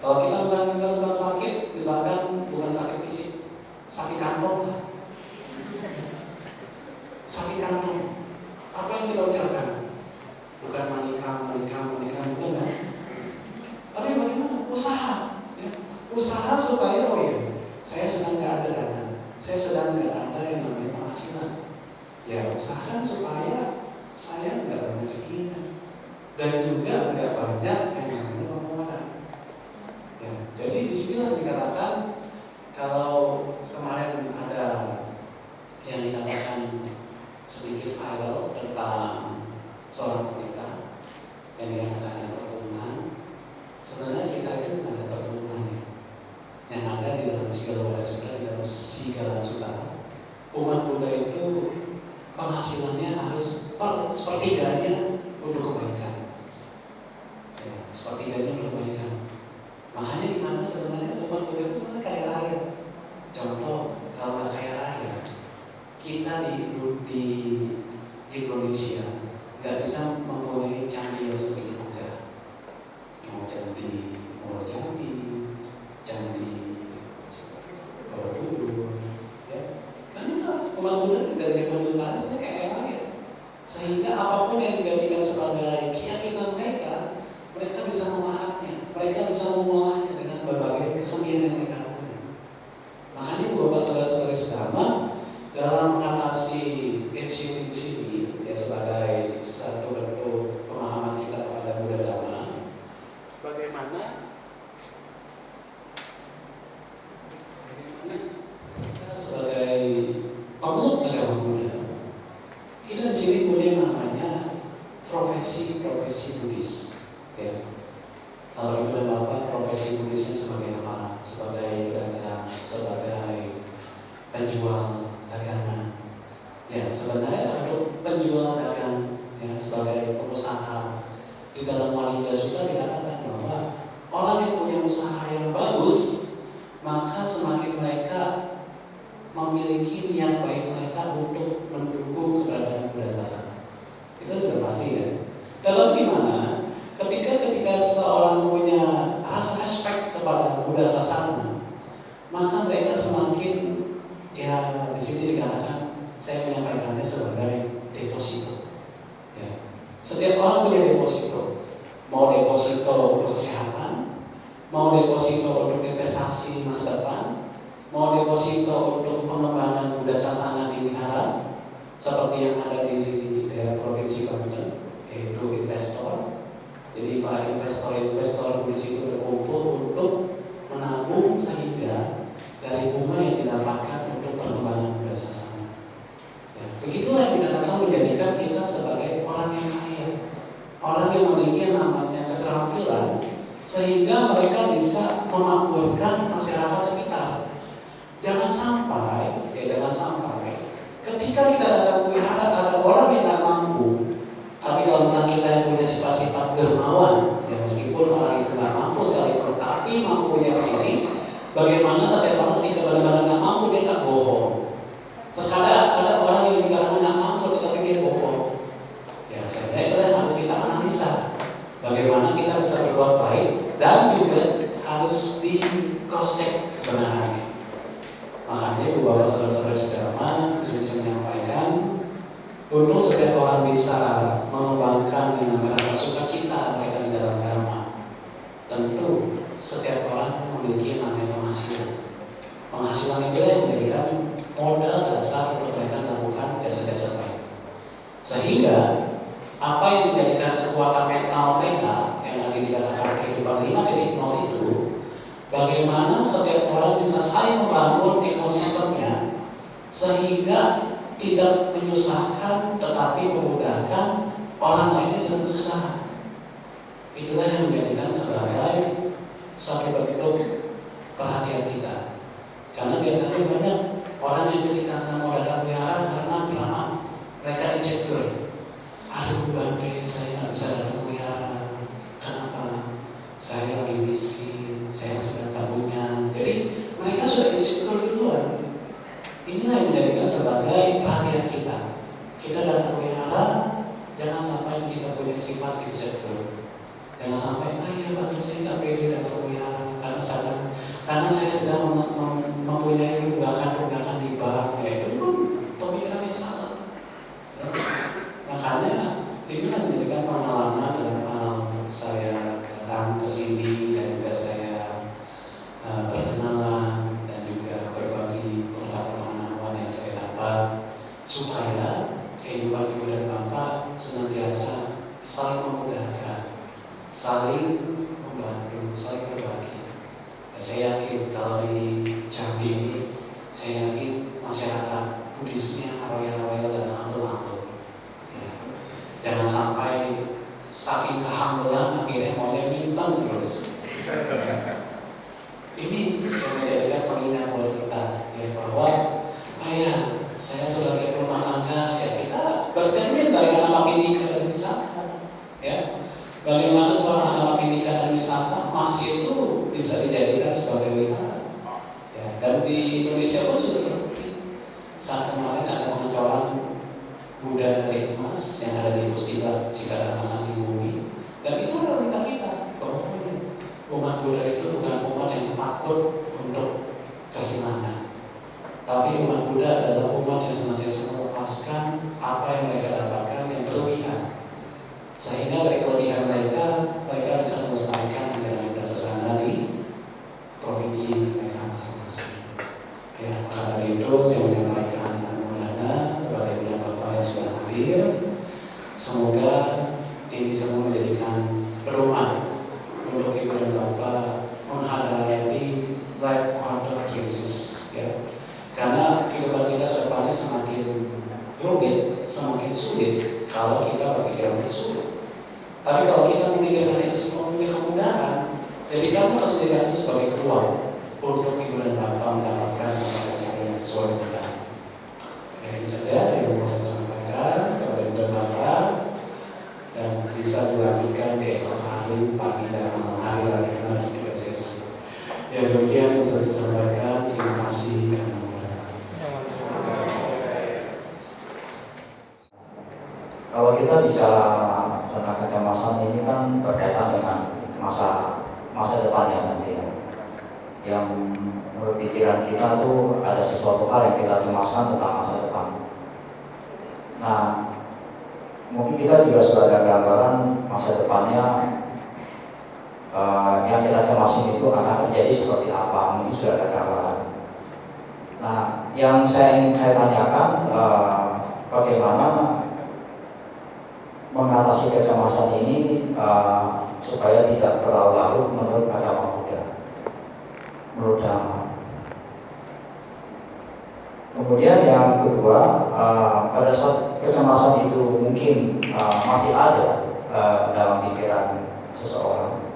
B: Kalau kita sedang sakit, misalkan bukan sakit fisik, sakit kantong lah. Sakit kantong. Apa yang kita ucapkan? Bukan menikah, bukan kan? Tapi bagaimana? Usaha. Ya. Usaha supaya, oh ya, saya sedang nggak ada dana, saya sedang nggak ada yang namanya penghasilan. Ya usahakan supaya saya nggak banyak keinginan dan juga nggak banyak yang namanya pengeluaran. Ya, jadi di sini dikatakan kalau kemarin ada yang dikatakan sedikit viral tentang seorang pendeta yang dikatakan ada pertemuan. Sebenarnya kita itu bukan ada pertemuan yang ada di dalam Sigala Sutta, di dalam Sigala Sutta. Umat Buddha itu penghasilannya harus sepertiganya untuk kebaikan. Ya, sepertiganya untuk kebaikan. Makanya di mana sebenarnya umat Buddha itu sebenarnya kaya raya. Contoh, kalau nggak kaya raya, kita di Indonesia nggak bisa mempunyai candi yang seperti megah. Mau candi Muaro Jambi, candi Borobudur, ya. Kan itu umat Buddha dari kemunculan sebenarnya kaya raya. Sehingga apapun yang dijadikan sebagai keyakinan mereka, mereka bisa memahaminya, mereka bisa mengolahnya dengan berbagai kesenian yang mereka lakukan. Makanya Bapak saudara-saudari sekalian, dalam mengatasi anxiety ini ya sebagai satu bentuk pemahaman kita kepada Buddha Dhamma, bagaimana kita sebagai pemeluk agama Buddha, kita di sini punya namanya profesi Buddhis. Ya. Kalau Ibu dan Bapak profesi Buddhisnya sebagai apa? Sebagai pedagang, sebagai penjual dagangan. Ya, sebenarnya untuk penjual dagang ya sebagai pengusaha Di dalam Wanita juga dikatakan bahwa orang yang punya usaha yang bagus, maka semakin mereka memiliki niat baik mereka untuk mendukung keberadaan Buddha Sasana. Itu sudah pasti ya. Dalam gimana? Ketika seorang punya rasa respect kepada Buddha Sasana, maka mereka semakin, ya di sini dikatakan, saya menyampaikannya sebagai deposito. Ya. Setiap orang punya deposito, mau deposito untuk kesehatan, mau deposito untuk investasi masa depan, mau deposito untuk pengembangan Buddha Sasana di wihara, seperti yang ada di daerah provinsi Banten, yaitu investor. Jadi para investor di situ berkumpul untuk menabung sehingga dari bunga yang didapatkan untuk pengembangan Buddha Sasana. Ya, begitulah yang dikatakan menjadikan kita sebagai orang yang kaya, orang yang memiliki namanya keterampilan, sehingga mereka bisa memakmurkan masyarakat sekitar. Jangan sampai ketika kita datang ke wihara ada orang yang tidak mampu, tapi kalau misalnya kita yang punya sifat-sifat dermawan, ya meskipun orang itu nggak mampu sekalipun, tapi mampunya di sini, bagaimana setiap orang ketika benar-benar nggak mampu dia nggak bohong. Terkadang ada orang yang dikatakan nggak mampu tetapi dia bohong. Ya sebenarnya itu yang harus kita analisa. Bagaimana kita bisa berbuat baik dan juga harus di cross check kebenarannya. Makanya Bapak saudara-saudara sekalian bisa menyampaikan, untuk setiap orang bisa mengembangkan yang namanya rasa sukacita mereka di dalam dharma. Tentu setiap orang memiliki namanya penghasilan. Penghasilan itu yang menjadikan modal dasar untuk mereka melakukan jasa-jasa baik. Sehingga apa yang menjadikan kekuatan mental mereka yang tadi dikatakan kehidupan 5.0 itu, bagaimana setiap orang bisa saling membangun ekosistemnya sehingga tidak menyusahkan tetapi memudahkan orang lainnya sedang susah. Itulah yang menjadikan sebagai suatu bentuk perhatian kita. Karena biasanya banyak orang yang ketika nggak mau datang wihara karena mereka insecure. Aduh bangke, saya nggak bisa datang wihara. Kenapa? Saya lagi miskin, saya sedang tak punya. Jadi mereka sudah insecure duluan. Inilah yang menjadikan sebagai perhatian kita. Kita datang wihara, jangan sampai kita punya sifat insecure. Jangan sampai, ya Pak, saya nggak pede datang wihara karena saya sedang mempunyai tunggakan di bank. Ya itu pun pemikiran yang salah. Makanya ini yang menjadikan pengalaman dalam hal saya datang ke sini dan juga saya berkenalan dan juga berbagi pengalaman yang saya dapat, supaya kehidupan ibu dan bapak senantiasa saling memudahkan, saling membantu, saling berbagi. Ya, saya yakin kalau di Jambi ini, saya yakin masyarakat Buddhisnya royal dan humble. Ya. Jangan sampai saking kehambelan akhirnya maunya bintang terus. Ini yang menjadikan pengingat buat kita, ya bahwa saya sebagai rumah tangga, ya kita bercermin dari anak pendidikan dan wisata, ya. Bagaimana seorang anak pendidikan dan wisata masih itu bisa dijadikan sebagai wihara, ya. Dan di Indonesia pun sudah terbukti. Saat kemarin ada pengecoran Buddha dari emas yang ada di Pustiga Cikadang Sandi Bumi, dan itu adalah kita bahwa umat Buddha itu bukan umat yang takut untuk kehilangan, tapi umat Buddha adalah umat yang senantiasa melepaskan apa yang mereka dapatkan yang berlebihan, sehingga dari kelebihan mereka bisa melestarikan ajaran Buddha Sasana di provinsi mereka masing-masing. Ya, maka dari itu saya menyampaikan mudah-mudahan kepada ibu dan bapak yang sudah hadir, semoga ini semua menjadikan pedoman untuk ibu dan bapak menghadapi life quarter crisis, ya. Karena kehidupan kita ke depannya semakin rumit, semakin sulit kalau kita berpikiran sulit. Tapi kalau kita memikirkan itu sebagai kemudahan, jadikan kesulitan itu sebagai peluang untuk ibu dan bapak mendapatkan cara yang sesuai dengan. Ini saja yang mau saya sampaikan kepada ibu dan bapak, dan bisa dilanjutkan di
C: kita bicara tentang kecemasan ini kan berkaitan dengan masa depan yang nanti ya. Yang menurut pikiran kita tuh ada sesuatu hal yang kita cemaskan tentang masa depan. Nah, mungkin kita juga sudah ada gambaran masa depannya yang kita cemasin itu akan terjadi seperti apa, mungkin sudah ada gambaran. Nah, yang ingin saya tanyakan, bagaimana mengatasi kecemasan ini supaya tidak terlalu larut menurut agama Buddha, menurut Dhamma. Kemudian yang kedua, pada saat kecemasan itu mungkin masih ada dalam pikiran seseorang,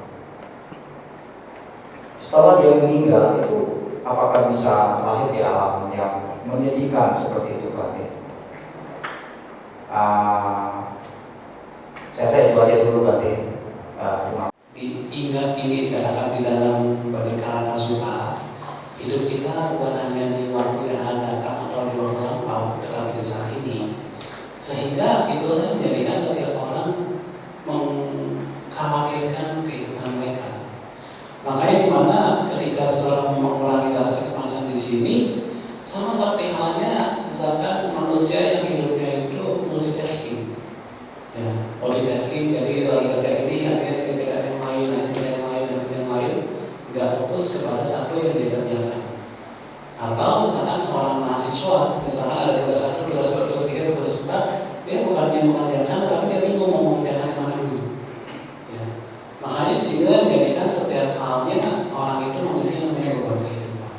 C: setelah dia meninggal itu apakah bisa lahir di alam yang menyedihkan seperti itu, Pak? Saya itu aja dulu, Pak. Terima kasih.
B: Diingat ini dikatakan di dalam bagi Karana Sutta, hidup kita bukan hanya di waktu yang akan datang atau di waktu lampau, tetapi di saat ini. Sehingga itu menjadikan setiap orang mengkhawatirkan kehidupan mereka. Makanya di mana ketika seseorang mengulangi rasa kecemasan di sini, sama seperti halnya misalkan manusia yang hidupnya itu multitasking. Ya, multitasking, jadi lagi kerja ini, akhirnya kerja yang lain, nggak fokus kepada satu yang dia kerjakan. Atau misalkan seorang mahasiswa, misalkan ada tugas 1, tugas 2, tugas 3, tugas 4, dia bukannya mengerjakan, tapi dia bingung mau mengerjakan yang mana dulu. Ya. Makanya di sini menjadikan setiap halnya orang itu memiliki namanya beban kehidupan.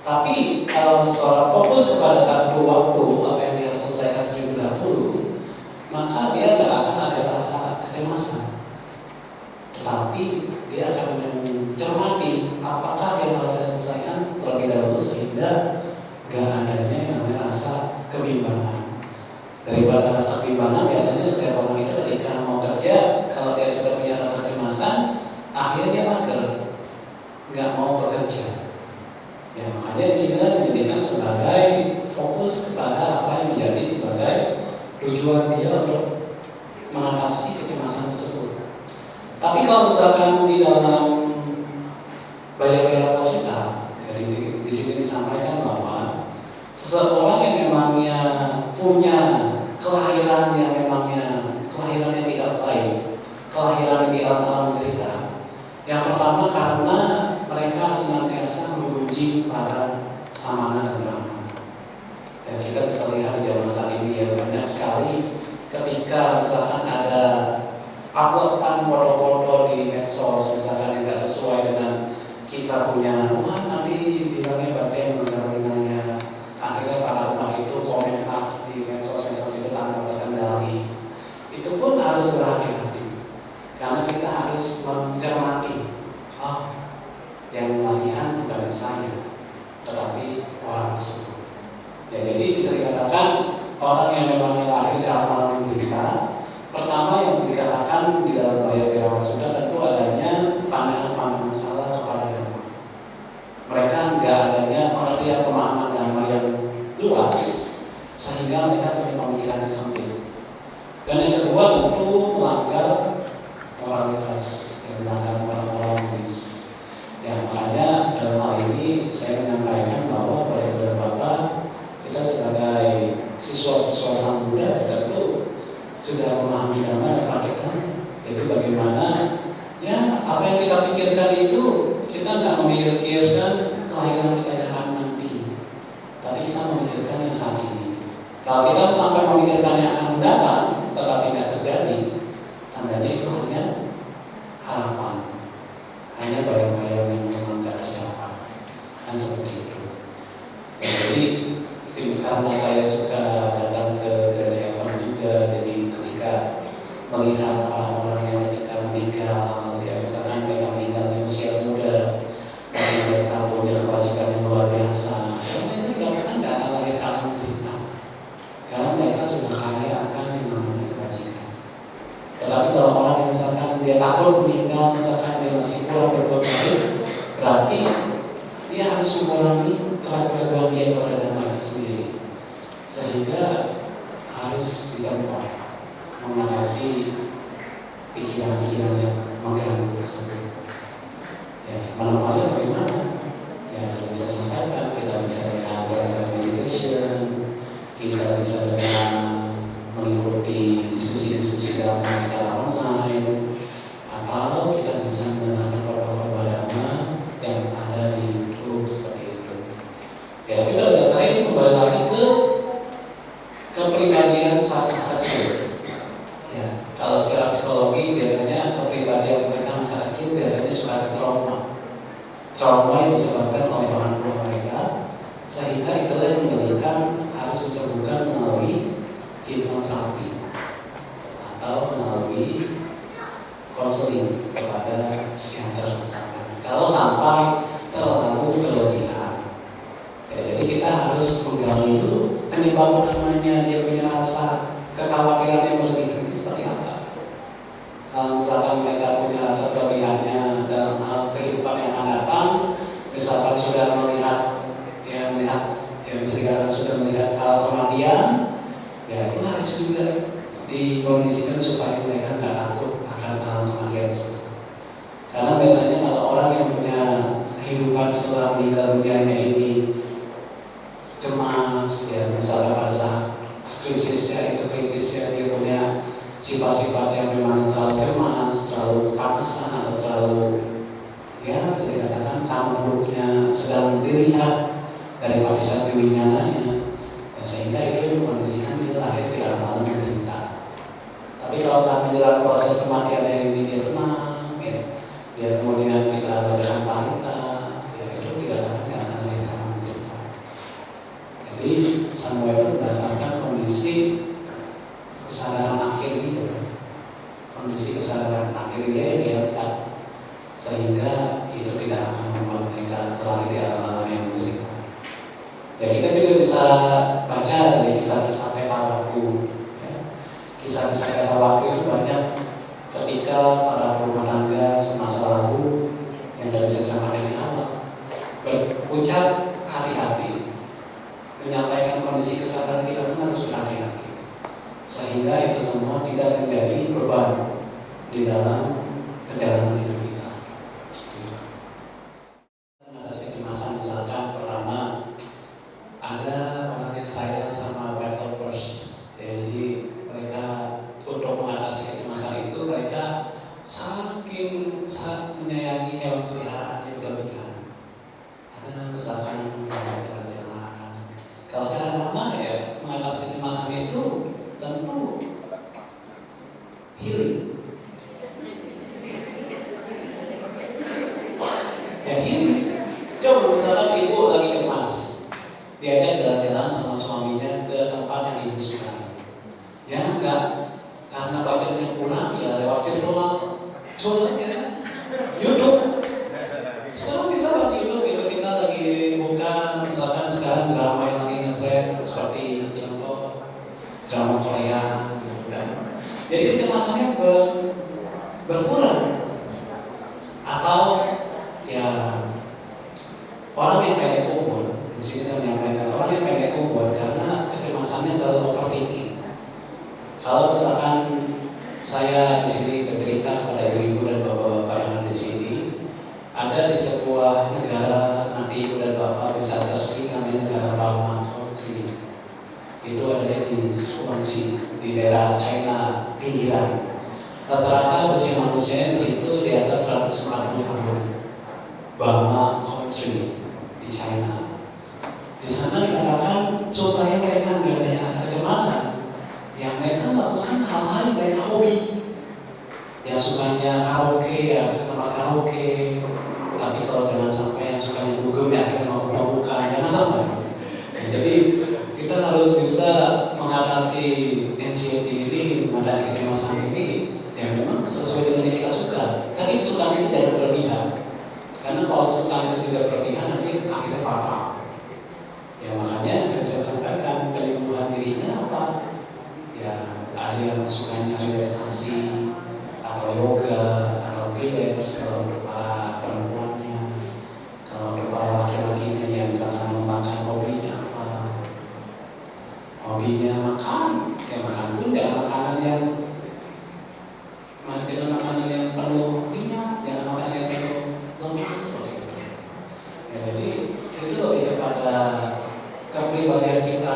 B: Tapi kalau seseorang fokus kepada satu waktu apa yang dia harus selesaikan terlebih dahulu, maka dia tidak akan ada rasa kecemasan. Tetapi dia akan mencermati apakah yang harus saya selesaikan terlebih dahulu sehingga gak adanya yang namanya rasa kebimbangan. Daripada rasa kebimbangan, biasanya setiap orang itu ketika mau kerja, kalau dia sudah punya rasa kecemasan, akhirnya dia mager, gak mau bekerja. Ya, makanya di sini dijadikan sebagai fokus kepada apa yang menjadi sebagai tujuan dia untuk mengatasi kecemasan tersebut. Tapi kalau misalkan di dalam Bayawera Sutta, jadi di sini disampaikan bahwa seseorang yang memangnya punya kelahiran yang memangnya kelahiran yang tidak baik, kelahiran yang di alam menderita. Yang pertama karena mereka senantiasa menggunjing para samana dan brahmana. Ya, kita bisa lihat di zaman saat ini ya, banyak sekali ketika misalkan ada uploadan foto-foto di medsos misalkan yang tidak sesuai dengan kita punya, wah nanti bilangnya batin mengganggunya. Akhirnya para umat itu komentar di medsos itu tanpa terkendali. Itu pun harus berhati-hati karena kita harus mencermati, oh yang latihan bukan saya, tetapi orang tersebut. Ya, jadi bisa dikatakan orang yang memang lahir ke alam menderita, pertama yang dikatakan di dalam Bayawera Sutta tentu adanya pandangan-pandangan salah kepada Dhamma. Mereka enggak adanya pengertian pemahaman Dhamma yang luas sehingga mereka punya pemikiran yang sempit. Dan yang kedua tentu melanggar moralitas, melanggar moral moris. Ya, makanya dalam hal ini saya menyampaikan bahwa pada bulan Bapak kita sebagai siswa-siswa Sang Buddha tentu sudah memahami Dhamma dan praktekkan. Jadi bagaimana ya apa yang kita pikirkan itu kita nggak memikirkan kelahiran kita yang akan nanti, tapi kita memikirkan yang saat ini. Kalau kita sampai memikirkan yang akan mendatang tetapi nggak terjadi, tandanya itu hanya harapan, hanya bayang-bayang yang memang nggak tercapai, kan seperti itu. Ya, jadi karena saya suka datang ke Evan juga, jadi ketika melihat orang-orang yang ketika meninggal, ya misalkan mereka meninggal di usia muda, dan mereka punya kewajiban yang luar biasa, ya mereka dikatakan nggak akan lahir ke alam menderita, karena mereka sudah kaya akan yang namanya kebajikan. Tetapi kalau orang yang misalkan dia takut meninggal, misalkan dia masih kurang berbuat baik, berarti dia harus mengurangi keraguan dia kepada Dhamma itu sendiri, sehingga harus dicontoh. mengatasi pikiran-pikiran yang mengganggu tersebut. Ya, manfaatnya bagaimana? Ya, yang saya sampaikan, kita bisa dengan belajar meditation, kita bisa dengan mengikuti diskusi-diskusi dalam secara online, atau kita bisa mendengarkan khotbah dhamma yang ada di YouTube seperti itu. Ya, tapi pada dasarnya kembali lagi ke kepribadian saat kecil. Ya, kalau secara psikologi biasanya kepribadian mereka masa kecil biasanya suka ada trauma yang disebabkan oleh orang tua mereka, sehingga itulah yang menjadikan harus disembuhkan melalui hipnoterapi atau melalui konseling kepada psikiater misalkan. Kalau sampai terlalu berlebihan, ya, jadi kita harus menggali dulu penyebab utamanya dia punya rasa kekhawatiran yang berlebihan itu seperti apa. Kalau misalkan mereka punya rasa berlebihannya dalam hal kehidupan yang akan datang, misalkan sudah melihat bisa dikatakan sudah melihat hal kematian, ya itu harus juga dikondisikan supaya mereka nggak takut akan hal kematian tersebut. Karena biasanya kalau orang yang punya kehidupan setelah meninggal dunianya ini cemas, ya misalnya pada saat krisisnya itu kritisnya dia punya sifat-sifat yang memang terlalu cemas, terlalu kepanasan atau terlalu ya bisa dikatakan kambuhnya sedang dilihat dari lapisan kewinyananya, ya, sehingga itu mengkondisikan dia lahir di dalam alam menderita. Tapi kalau saat menjelang proses kematian ini dia tenang, ya, dia kemudian kita bacakan parita, ya itu dikatakan dia akan lahir dalam menderita. Jadi semua itu berdasarkan kondisi kesadaran akhir dia, kondisi kesadaran akhir dia yang dia lihat, sehingga itu tidak akan membuat mereka terlahir di alam yang menderita. Ya, kita juga bisa baca dari kisah-kisah Petawaku. Ya. Kisah-kisah Petawaku itu banyak ketika para rumah tangga semasa lalu yang dari saya sampaikan di awal berucap hati-hati, menyampaikan kondisi kesadaran kita pun harus berhati-hati, sehingga itu semua tidak menjadi beban di dalam perjalanan hidup kita. Kecemasan misalkan pertama ada orang yang sayang sama pet lovers, jadi mereka untuk mengatasi kecemasan itu mereka saking menyayangi hewan peliharaan yang berlebihan. Ada misalkan jalan-jalan. Kalau secara normal ya mengatasi kecemasan itu tentu healing. Ya healing. Coba misalkan ibu lagi cemas, diajak jalan-jalan sama suaminya ke tempat yang ibu suka. Ya enggak, karena budgetnya kurang ya lewat virtual tour aja, YouTube. Sekarang bisa lewat YouTube itu kita lagi buka misalkan sekarang drama yang lagi ngetren seperti contoh drama Korea, jadi kecemasannya berkurang. Atau ya orang yang pendek umur, di sini saya menyampaikan orang yang pendek umur karena kecemasannya terlalu overthinking. Kalau misalkan saya di sini bercerita kepada ibu-ibu dan bapak-bapak yang ada di sini, ada di sebuah negara nanti ibu dan bapak bisa searching namanya negara Burma Country. Itu ada di Swansea, di daerah China pinggiran. Rata-rata usia manusia di situ di atas 140 tahun. Burma Country di China. Di sana dikatakan supaya mereka nggak ada rasa kecemasan, yang mereka melakukan hal-hal yang mereka hobi. Ya sukanya karaoke, ya ke tempat karaoke. Tapi kalau jangan sampai yang sukanya dugem ya akhirnya mabuk-mabukan, jangan sampai. Jadi kita harus bisa mengatasi anxiety ini, mengatasi kecemasan ini, yang memang sesuai dengan yang kita suka. Tapi suka itu jangan berlebihan. Karena kalau suka itu tidak berlebihan nanti akhirnya fatal. Ya makanya yang saya sampaikan penyembuhan dirinya apa? Ya ada yang sukanya relaksasi atau yoga atau pilates kalau untuk para perempuannya. Kalau untuk para laki-lakinya yang misalkan mengembangkan hobinya apa? Hobinya makan, ya makan pun jangan makanan yang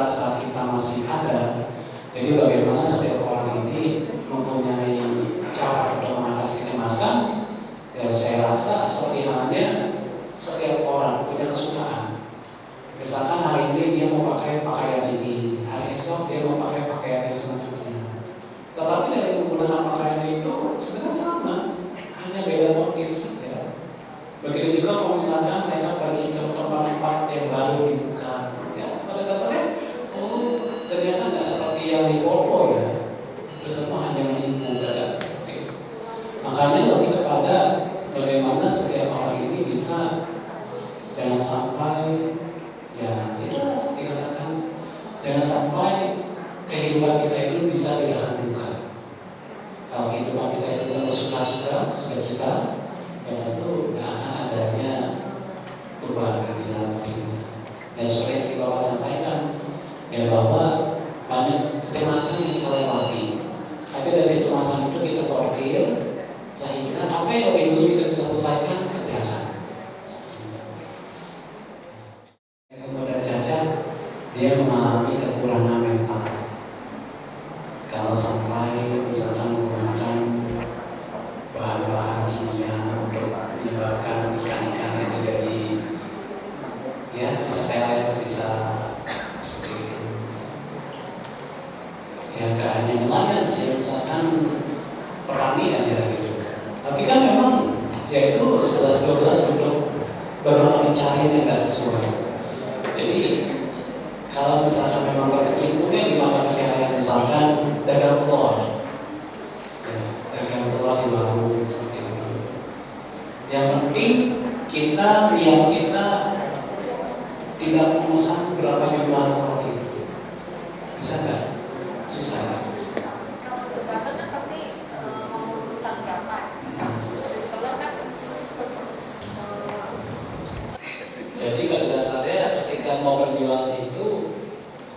B: saat kita masih ada. Jadi bagaimana setiap orang ini mempunyai cara untuk mengatasi kecemasan. Ya saya rasa seperti halnya setiap orang punya kesukaan. Misalkan hari ini dia mau pakai pakaian ini, hari esok dia mau pakai pakaian yang selanjutnya. Tetapi dari menggunakan pakaian itu sebenarnya sama, hanya beda motif saja. Begitu juga kalau misalkan mereka pergi ke tempat-tempat yang baru dibuka, ya pada dasarnya, ternyata nggak seperti yang di Popo ya. Itu semua hanya menipu dan seperti itu. Makanya lebih kepada bagaimana setiap orang ini bisa jangan sampai ya itu dikatakan jangan sampai kehidupan kita itu bisa tidak akan duka. Kalau kehidupan kita itu harus suka-suka, sukacita, ya itu nggak akan adanya perubahan di dalam diri. Dan seperti yang Bapak sampaikan, ya bahwa banyak kecemasan yang kita lewati. Tapi dari kecemasan itu kita sortir, sehingga apa yang lebih dulu kita bisa selesaikan kerjakan. Kepada Cacat, dia mengalami kekurangan mental. Kalau sampai misalkan menggunakan bahan-bahan kimia untuk menyebabkan ikan-ikan itu jadi ya bisa pelet, bisa seperti itu. Ya gak hanya nelayan sih, misalkan petani aja gitu. Tapi kan memang ya itu 11-12 untuk beberapa pencarian yang gak sesuai. Jadi kalau misalkan memang berkecimpungnya di mata pencarian, misalkan dagang telur, ya, dagang telur di warung seperti itu. Yang penting kita niat kita tidak memesan berapa jumlah telur itu. Bisa nggak? Susah kan?
D: Kalau berbakat kan pasti ngomong urusan berapa. Telur kan
B: Jadi pada dasarnya ketika mau berjualan itu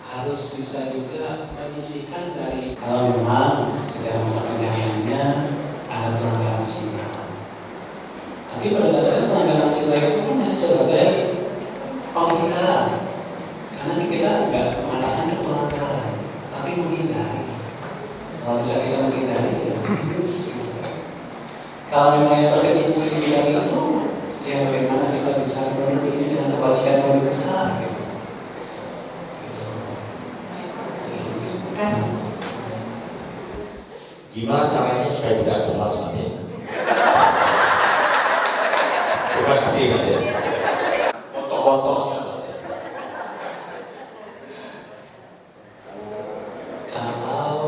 B: harus bisa juga menyisihkan dari kalau memang secara pencariannya ada pelanggaran sila. Tapi pada dasarnya pelanggaran sila itu kan hanya sebagai penghindar, karena kita nggak mengadakan pelanggaran, tapi menghindari. Kalau bisa kita menghindari, ya kalau memang yang berkecimpung di bidang itu, ya bagaimana kita bisa menutupinya dengan kewajiban yang lebih besar. Gitu.
E: Gimana caranya supaya tidak cemas, Pak? Terima kasih, Pak. Foto-fotonya, Pak.
B: Kalau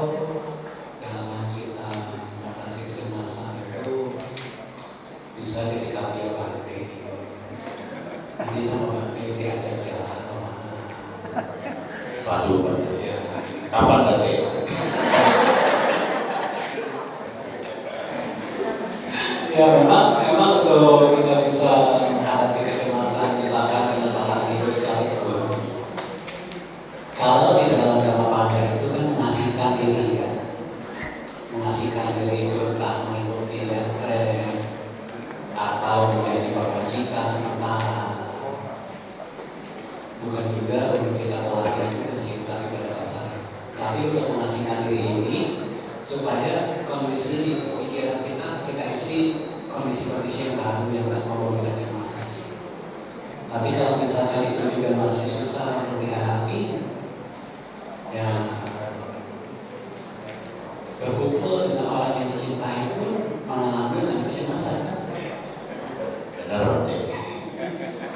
B: dalam kita mengatasi kecemasan itu bisa ditikapi Bante. Bisa sama Bante diajak jalan kemana?
E: Selalu, Pak. Kapan, Pak?
B: Ya memang untuk kita bisa menghadapi kecemasan misalkan dengan pasangan hidup sekalipun. Kalau di dalam Dhamma Pada itu kan mengasihkan diri ya, mengasihkan diri itu entah mengikuti tren atau menjadi pembaca sementara. Bukan juga untuk kita pelajari itu cinta kepada dasar. Tapi untuk mengasihkan diri ini supaya kondisi pikiran kita isi kondisi-kondisi yang baru yang tak membuat kita cemas. Tapi kalau misalkan itu juga masih susah untuk dihadapi, ya berkumpul dengan orang yang dicintai pun mengalami dengan kecemasan.
E: Benar, Pak.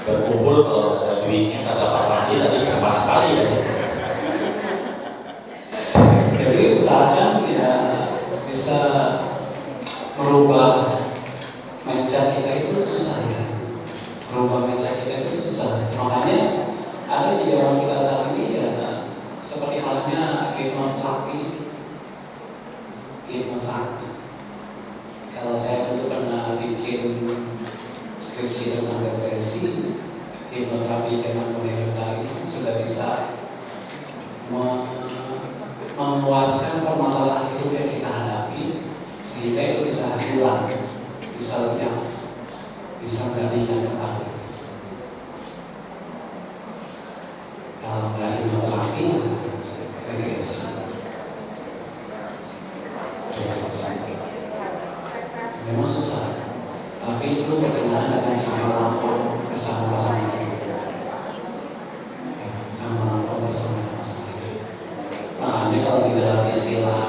E: Berkumpul kalau ada duitnya, kata Pak Mandi tadi cemas sekali, Pak.
B: Jadi usahakan ya bisa merubah mindset kita itu susah ya. Merubah mindset kita itu susah. Makanya ada di zaman kita saat ini ya seperti halnya hipnoterapi. Kalau saya dulu pernah bikin skripsi tentang depresi, hipnoterapi dengan universal ini sudah bisa mengeluarkan permasalahan hidup yang kita hadapi sehingga itu bisa hilang, bisa lenyap, bisa mengalihkan kembali. Kalau nggak hipnoterapi,
A: Makanya kalau di dalam istilah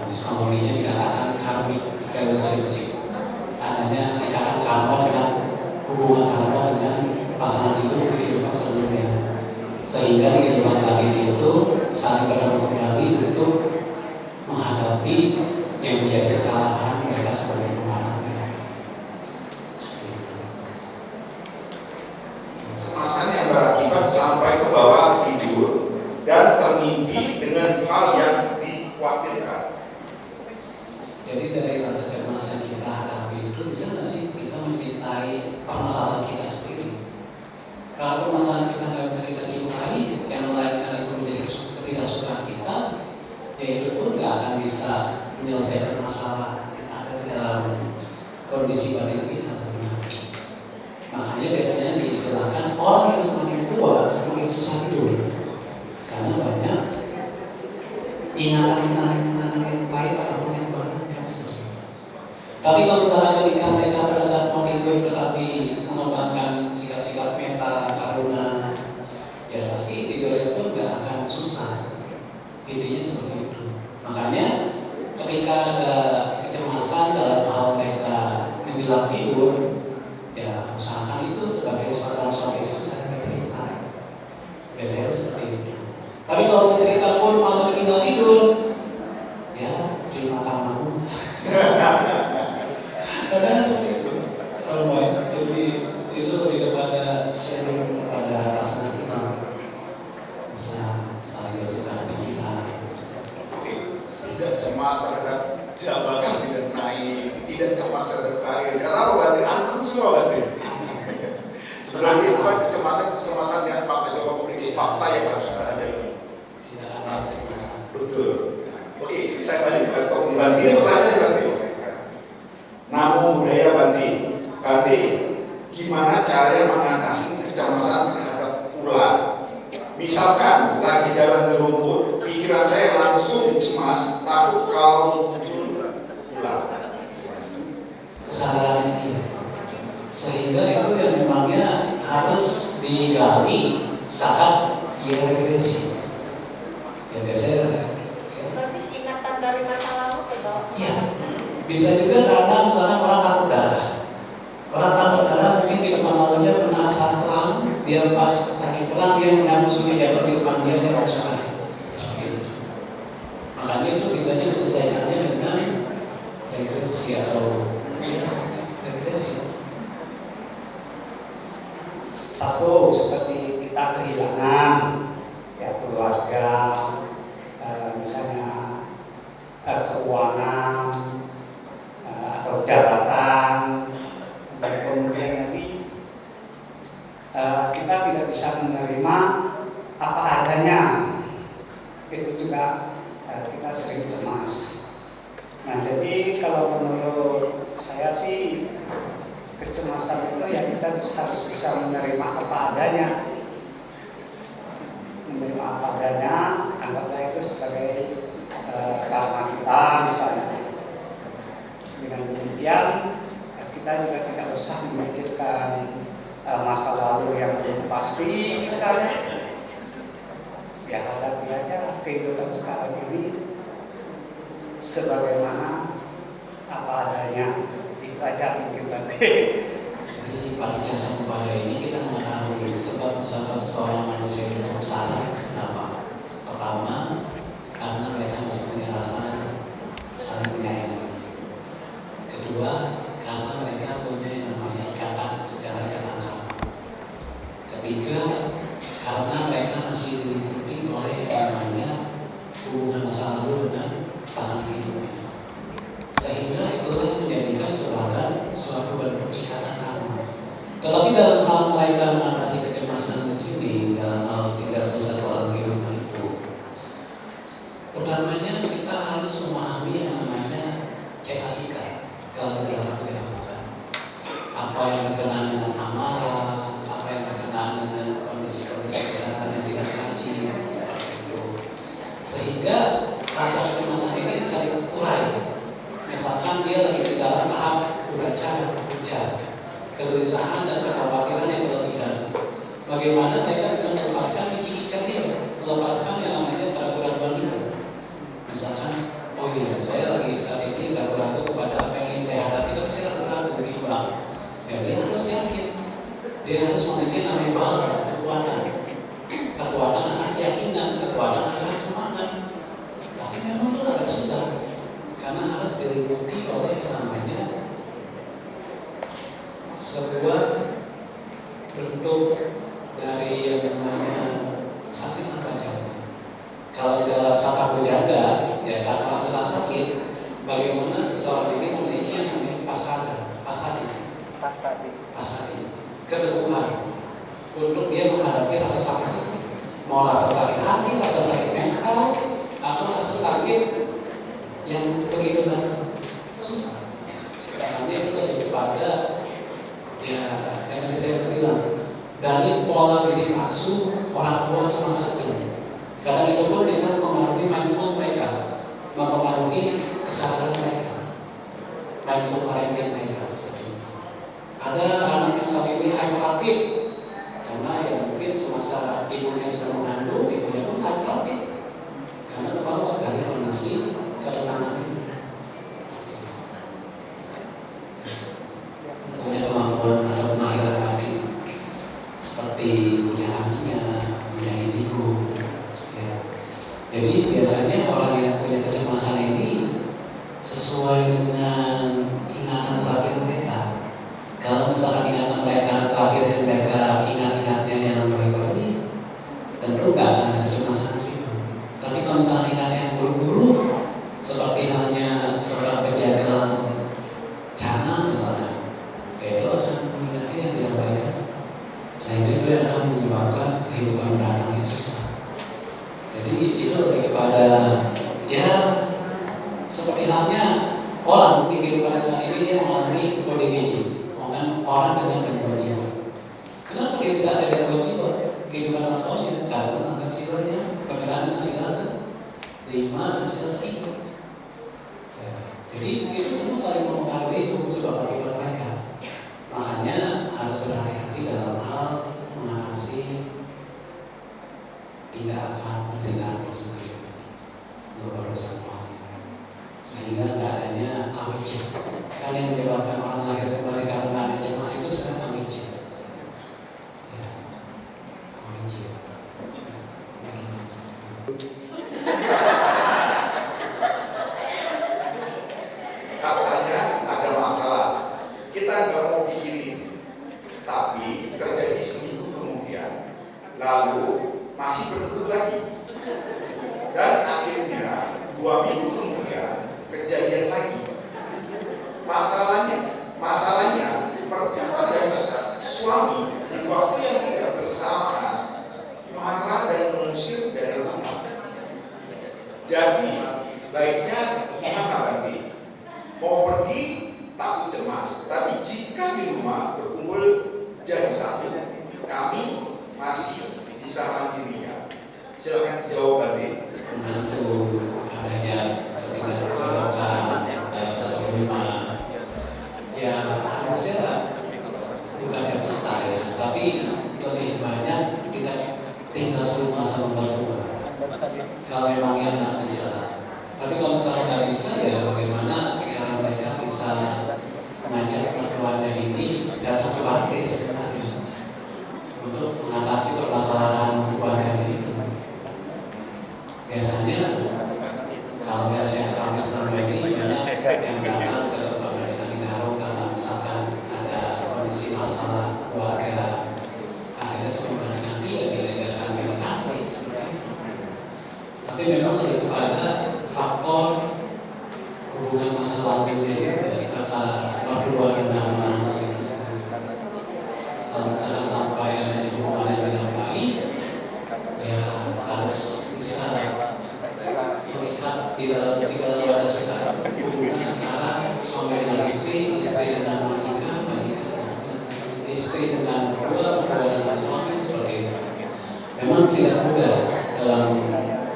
A: psikologinya dikatakan karmic relationship, adanya ikatan karma dengan hubungan karma dengan pasangan itu di kehidupan sebelumnya, sehingga di kehidupan saat ini itu saling bertemu kembali untuk menghadapi yang menjadi kesalahan mereka sebagai pemahaman.
F: Kecemasan yang berakibat sampai ke bawah tidur dan termimpi dengan hal yang dikhawatirkan.
A: Jadi dari rasa cemas yang kita hadapi itu bisa nggak sih kita mencintai permasalahan kita sendiri? Kalau permasalahan kita nggak bisa kita cintai, yang melainkan itu menjadi ketidaksukaan kita, ya itu pun nggak akan bisa menyelesaikan masalah yang ada di dalam kondisi batin kita sebenarnya. Makanya biasanya diistilahkan orang yang semakin tua semakin susah tidur, karena banyak ingatan-ingatan yang baik ataupun yang buruk kan sebenarnya. Tapi kalau misalnya ketika mereka pada saat mau tidur tetapi mengembangkan sikap-sikap meta, karuna, ya pasti tidurnya pun nggak akan susah. Intinya seperti itu. Makanya ketika ada kecemasan dalam hal mereka menjelang tidur, ya usahakan itu sebagai suatu istri saya cerita. Biasanya seperti itu. Tapi kalau cerita pun malah tinggal tidur, ya terima kamu. Kadang seperti itu. Kalau baik, jadi itu lebih kepada sharing kepada pasangan kita, bisa saling bertukar pikiran.
F: Tidak cemas terhadap jabatan tidak naik, tidak cemas terhadap karir. Karena lo berarti antum semua berarti. Sebenarnya itu kan kecemasan yang Pak Jokowi memiliki fakta yang harus ada.
A: Tidak ada kecemasan.
F: Betul. Oke, saya balik ke Tom Banti. Ini pertanyaannya Banti. Namo budaya Banti. Banti, gimana caranya mengatasi kecemasan terhadap ular? Misalkan lagi jalan di rumput, pikiran saya langsung cemas, takut kalau muncul ular.
A: Kesadaran ini, sehingga itu yang memangnya harus digali saat ia regresi. Ya biasanya ya.
D: Berarti ingatan dari masa lalu Dok?
A: Iya, bisa juga karena misalnya orang takut darah. Orang takut darah mungkin di depan lalunya pernah saat perang, dia pas lagi perang dia melihat musuhnya jatuh di depan dia langsung mati. Seperti itu. Makanya itu bisa diselesaikannya dengan regresi atau regresi.
B: Satu, seperti kita kehilangan ya keluarga, misalnya keuangan atau jabatan, dan kemudian nanti kita tidak bisa menerima apa adanya, itu juga kita sering cemas. Nah jadi kalau menurut saya sih kecemasan itu ya kita harus bisa menerima apa adanya, anggaplah itu sebagai karma kita misalnya. Dengan demikian kita juga tidak usah memikirkan masa lalu yang belum pasti misalnya. Ya hadapi aja kehidupan sekarang ini sebagaimana apa adanya. Itu aja mungkin nanti.
A: Jadi pada jasa kepada ini kita mengetahui sebab-sebab seorang manusia yang sengsara. Kenapa? Pertama, karena mereka masih punya rasa saling menyayangi. Kedua, karena mereka punya yang namanya ikatan secara ikatan. Ketiga, karena mereka masih diliputi oleh yang namanya hubungan masa lalu dengan pasangan hidupnya. Sehingga itu menjadikan sebagai suatu bentuk ikatan karma. Tetapi dalam hal mereka mengatasi kecemasan di sini dalam hal 31 hal kehidupan itu, utamanya kita harus memahami yang namanya cekasika kalau tidak dilakukan. Apa yang berkenaan dengan amarah, apa yang berkenaan dengan kondisi-kondisi kesehatan yang tidak lazim, seperti itu. Sehingga rasa kecemasan ini bisa dikurai. Misalkan dia lagi di dalam tahap upacara, hujan, kegelisahan dan kekhawatiran yang berlebihan. Bagaimana mereka bisa melepaskan biji-bijian dia melepaskan yang namanya keraguan-keraguan itu. Misalkan, oh iya, saya lagi saat ini ragu-ragu kepada apa yang ingin saya hadapi, itu saya ragu-ragu gitu Bang. Ya, dia harus yakin, dia harus memiliki namanya bala, kekuatan akan keyakinan, kekuatan akan semangat. Tapi memang itu agak susah, karena harus diliputi oleh yang namanya sebuah bentuk dari yang namanya sakti sang pajar. Kalau dalam sapa pujaga, ya saat orang sedang sakit, bagaimana seseorang ini memiliki yang namanya pasadi, keteguhan untuk dia menghadapi rasa sakit. Mau rasa sakit hati, rasa sakit mental, atau rasa sakit yang begitu susah. Karena itu lebih kepada ya yang tadi saya bilang dari pola didik asuh orang tua semasa kecil. Kadang itu pun bisa mempengaruhi mindful mereka, mempengaruhi kesadaran mereka, mindful parenting mereka. Ada anak yang saat ini hyperaktif karena ya mungkin semasa ibunya sedang mengandung, ibunya pun hyperaktif karena kebawa dari kondisi ketenangan ini. Punya kemampuan atau kemahiran batin seperti punya apinya, punya indigo. Ya. Jadi biasanya orang yang punya kecemasan ini sesuai dengan ingatan terakhir mereka. Kalau misalkan ingatan mereka terakhir yang mereka ingat-ingatnya yang baik-baik, tentu nggak akan ada kecemasan di situ. Tapi kalau misalkan ingatnya yang buruk-buruk, seperti halnya seorang penjaga canang misalnya, itu akan mengingatnya yang tidak baik, sehingga itu akan menyebabkan kehidupan mendatang yang susah. Jadi itu lebih kepada ya seperti halnya orang di kehidupan saat ini dia mengalami ODGJ. Orang dengan gangguan jiwa. Kenapa dia bisa ada gangguan jiwa? Kehidupan orang tuanya, karena tentang silanya, perbedaan dengan sila 5 dan sila 3. Ya. Jadi itu semua saling mempengaruhi sebuah kehidupan mereka. Makanya harus berhati-hati dalam hal mengatasi tindakan penderitaan sendiri. Luar biasa. Sehingga tidak adanya awija. Kan yang menyebabkan orang lahir kembali karena ada cemas itu sebenarnya awija. Ya, awija.
F: Katanya ada masalah, kita nggak mau pikirin, tapi terjadi seminggu kemudian, lalu masih bertutup lagi, dan akhirnya 2 minggu kemudian kejadian lagi. Masalahnya mertua dan suami di waktu yang tidak bersamaan marah dan mengusir dari rumah. Jadi baiknya gimana Bandi? Mau pergi takut cemas, tapi jika di rumah berkumpul jadi satu, kami masih bisa mandirinya. Silakan dijawab Bandi.
A: Menentu adanya ketidakcocokan dalam satu rumah, ya harusnya bukan pisah ya, tapi lebih banyak tidak tinggal serumah sama berdua. Kalau memangnya nggak bisa, tapi kalau misalnya nggak bisa ya bagaimana cara mereka bisa mengajak mertuanya ini datang ke pantai sebenarnya untuk mengatasi permasalahan keluarga ini. Biasanya kalau biasanya kami selama ini banyak yang datang ke tempat mereka ditaruh karena misalkan ada kondisi masalah keluarga, akhirnya sebenarnya dia diajarkan meditasi sebenarnya. Tapi memang lebih kepada faktor hubungan masa lalunya juga karena berdua dengan menangani kalau misalkan sampai ada hubungan yang tidak baik, ya harus bisa melihat di dalam segala batas hubungan antara suami dengan istri dengan majikan, istri dengan dua dengan suami seperti itu. Memang tidak mudah dalam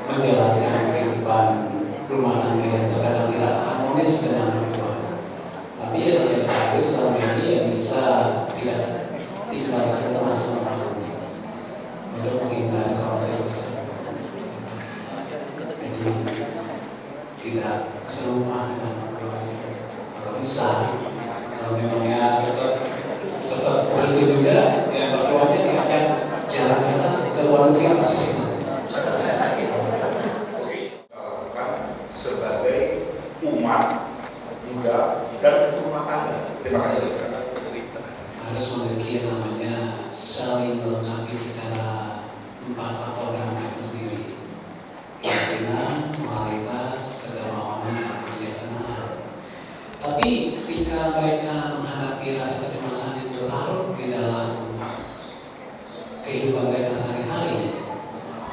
A: menjalankan kehidupan rumah tangga yang terkadang tidak harmonis dengan keluarga. Tapi ya saya ketahui selama ini yang bisa tidak tinggal sama-sama untuk menghindari konflik tersebut.
B: serumah dengan keluarga. Kalau bisa, kalau memangnya tetap begitu juga, ya berkeluarga diajak jalan-jalan ke luar negeri masih senang.
F: Sebagai umat muda dan rumah tangga. Terima kasih.
B: Harus memiliki yang namanya saling melengkapi secara 4 faktor dalam diri sendiri. Keyakinan, moralitas, kedermawanan, dan kebijaksanaan. Tapi ketika mereka menghadapi rasa kecemasan yang berlarut di dalam kehidupan mereka sehari-hari,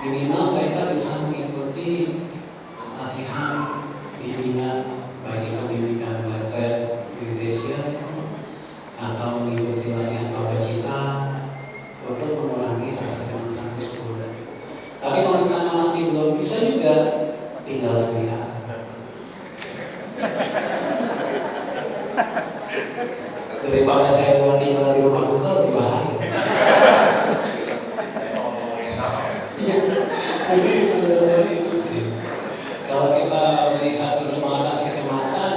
B: minimal mereka bisa mengikuti latihan, bimbingan, baik itu bimbingan retret meditation atau mengikuti latihan bawa cita untuk mengurangi rasa kecemasan tersebut. Tapi kalau misalnya masih belum bisa juga, tinggal lihat. Daripada saya tinggal di rumah duka lebih bahaya. Jadi menurut saya itu sih. Kalau kita melihat untuk mengatasi kecemasan,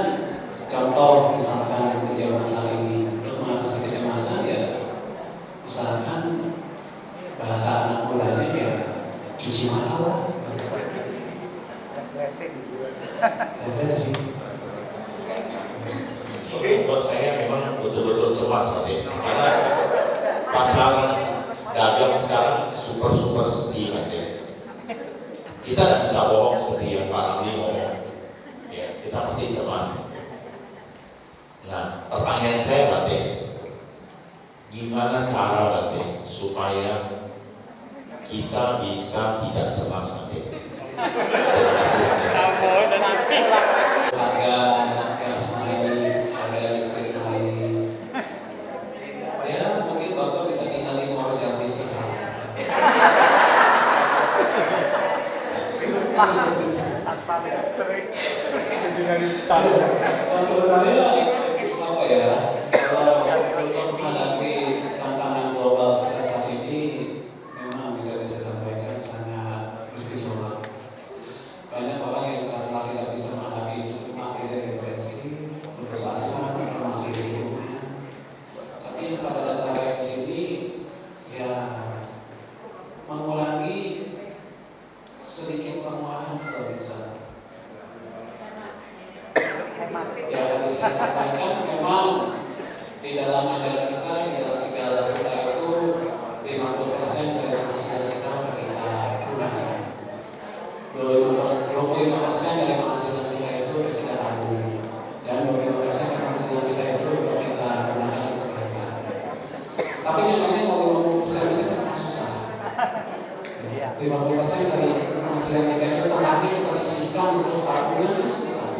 B: contoh misalkan di zaman saat ini untuk mengatasi kecemasan ya usahakan bahasa anak mudanya ya cuci mata lah. Refreshing.
E: Oke, buat saya memang betul-betul cemas nanti. Karena pasar dagang sekarang super sedih nanti. Kita tidak bisa bohong seperti yang Pak Ramli ngomong. Ya, kita pasti cemas. Nah, pertanyaan saya nanti, gimana cara nanti supaya kita bisa tidak cemas nanti? Terima kasih.
B: Harga gas ini, harga listrik ini, ya mungkin Bapak bisa tinggal di Muaro Jambi sisa. Sebenarnya apa ya? Kalau untuk menghadapi tantangan global pada saat ini, memang tidak bisa sampaikan sangat bergejolak. Banyak orang yang karena tidak bisa menghadapi ini semua akhirnya depresi, putus asa, mengakhiri hidupnya. Tapi pada dasarnya di sini ya mengurangi sedikit pengeluaran kalau bisa. Ya tadi saya sampaikan memang di dalam ajaran kita, di dalam segala sesuatu itu 50% dari penghasilan kita kita gunakan. 25% dari penghasilan kita itu kita tabung, dan 25% dari penghasilan kita itu kita gunakan untuk mereka. Tapi nyatanya kalau 50% itu sangat susah. 50% dari penghasilan kita itu setengahnya kita sisihkan untuk tabungan itu susah.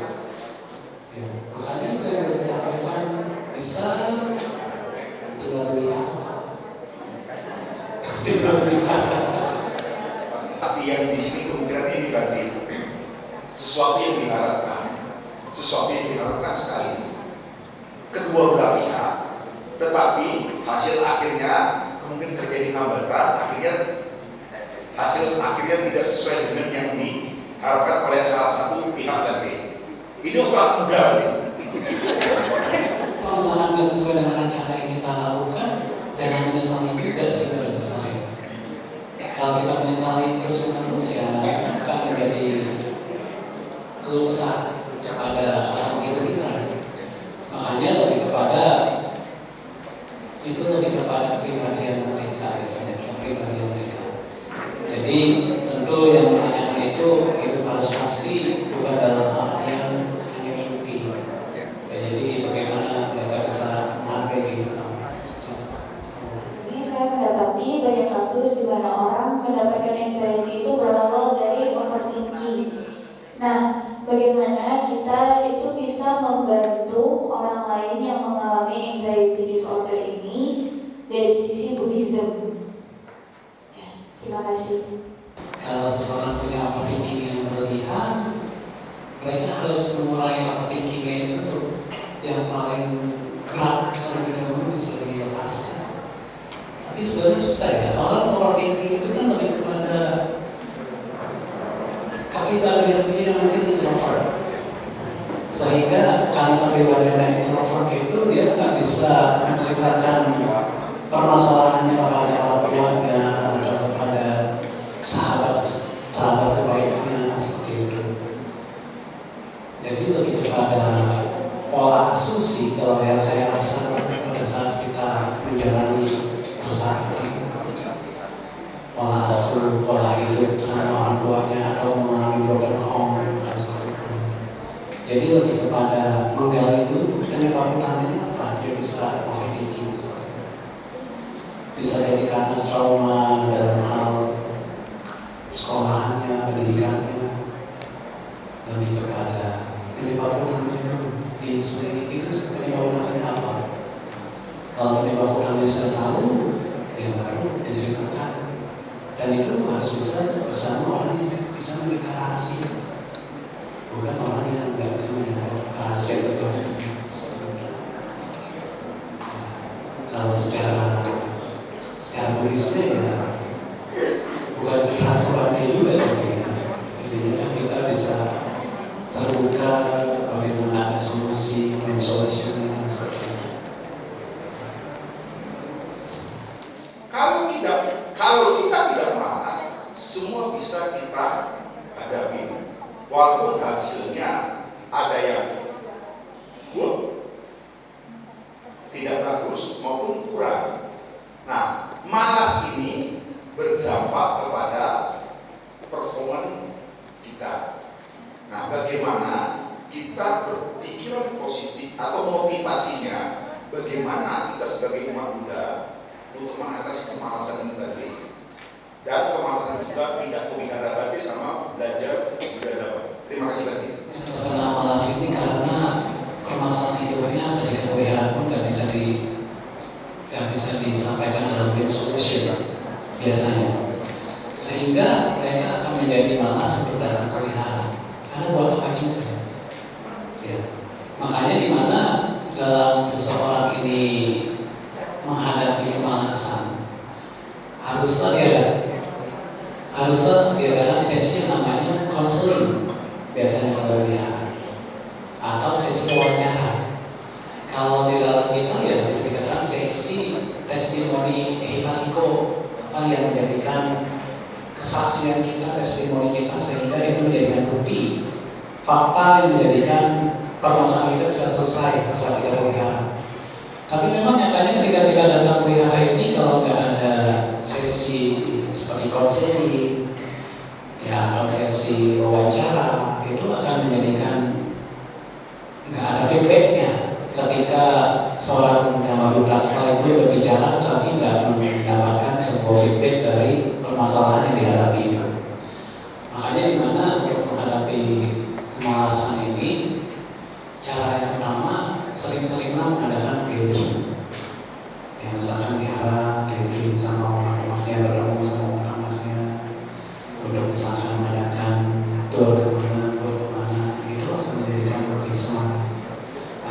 B: Ya, makanya itu yang saya sampaikan bisa tinggal lihat.
F: Tapi yang di sini kemudian ini berarti sesuatu yang diharapkan sekali kedua belah pihak, tetapi hasil akhirnya kemudian terjadi hambatan, hasil akhirnya tidak sesuai dengan yang diharapkan oleh salah satu pihak tadi. Ini orang muda nih.
B: Kalau misalnya nggak sesuai dengan rencana yang kita lakukan, jangan menyesali juga sih pada dasarnya. Kalau kita menyesali terus-menerus ya akan menjadi keluh kesah kepada pasangan hidup kita. Makanya lebih kepada kepribadian mereka biasanya, kepribadian mereka. Jadi tentu yang menanyakan itu harus pasti bukan dalam artian hanya mimpi. Jadi bagaimana mereka bisa menghargai kehidupan.
G: Ini saya mendapati banyak kasus di mana orang mendapatkan anxiety itu berawal dari overthinking. Nah, bagaimana kita itu bisa membantu orang lain yang mengalami anxiety disorder ini dari sisi Buddhism? Ya, terima kasih.
B: Kalau seseorang punya overthinking yang berlebihan, mereka harus mengurangi overthinkingnya itu yang paling berat terlebih dahulu bisa dilepaskan. Tapi sebenarnya susah ya, orang overthinking itu kan lebih kepada kepribadian dia yang mungkin introvert. mengganggu pola hidup sama orang tuanya atau mengalami broken home dan sebagainya. Jadi lebih kepada menggali dulu penyebab utamanya apa, dia bisa overthinking sebagainya. Bisa jadi karena trauma dalam hal sekolahannya, pendidikannya, lebih kepada penyebab utamanya itu diselidiki itu penyebab utamanya apa. Kalau penyebab utamanya sudah tahu, ya baru diceritakan. Dan itu harus bisa bersama orang yang bisa menjaga rahasia, bukan orang yang nggak bisa menjaga rahasia itu. Kalau secara Buddhisnya ya bukan kita berarti juga ya. Intinya kita bisa terbuka bagaimana ada solusi, main solusinya dan sebagainya.
F: Kalau kita tidak malas, semua bisa kita hadapi. Walaupun hasilnya ada yang good, tidak bagus maupun kurang. Nah, malas ini berdampak kepada performa kita. Nah, bagaimana kita berpikiran positif atau motivasinya, bagaimana kita sebagai umat Buddha untuk mengatasi kemalasan ini tadi. Dan kemalasan juga tidak kewihara Bante sama belajar Buddha. Terima kasih Bante.
B: Karena malas ini karena permasalahan hidupnya ketika kewihara pun nggak bisa disampaikan dalam solution biasanya, sehingga mereka akan menjadi malas untuk datang ke wihara. Karena buat apa juga? Ya. Makanya di mana dalam seseorang ini menghadapi kemalasan, haruslah diadakan sesi yang namanya konseling, biasanya kalau wihara, atau sesi wawancara. Kalau di dalam kita ya bisa dikatakan sesi testimoni ehipasiko, apa yang menjadikan kesaksian kita, testimoni kita, sehingga itu menjadikan bukti fakta yang menjadikan permasalahan itu bisa selesai saat kita wihara. Tapi memang nyatanya ketika kita datang wihara ini, kalau nggak ada sesi seperti konseling ya atau sesi wawancara, itu akan menjadikan nggak ada feedbacknya. Ketika seorang Dhamma Buddha sekalipun berbicara tapi nggak mendapatkan sebuah feedback dari permasalahan yang dihadapi. Makanya di mana untuk menghadapi kemalasan ini, cara yang pertama sering-seringlah mengadakan gathering. Ya misalkan wihara gathering sama orang-orangnya, bertemu sama orang-orangnya, untuk misalkan mengadakan tour kemana, itu akan menjadikan lebih semangat.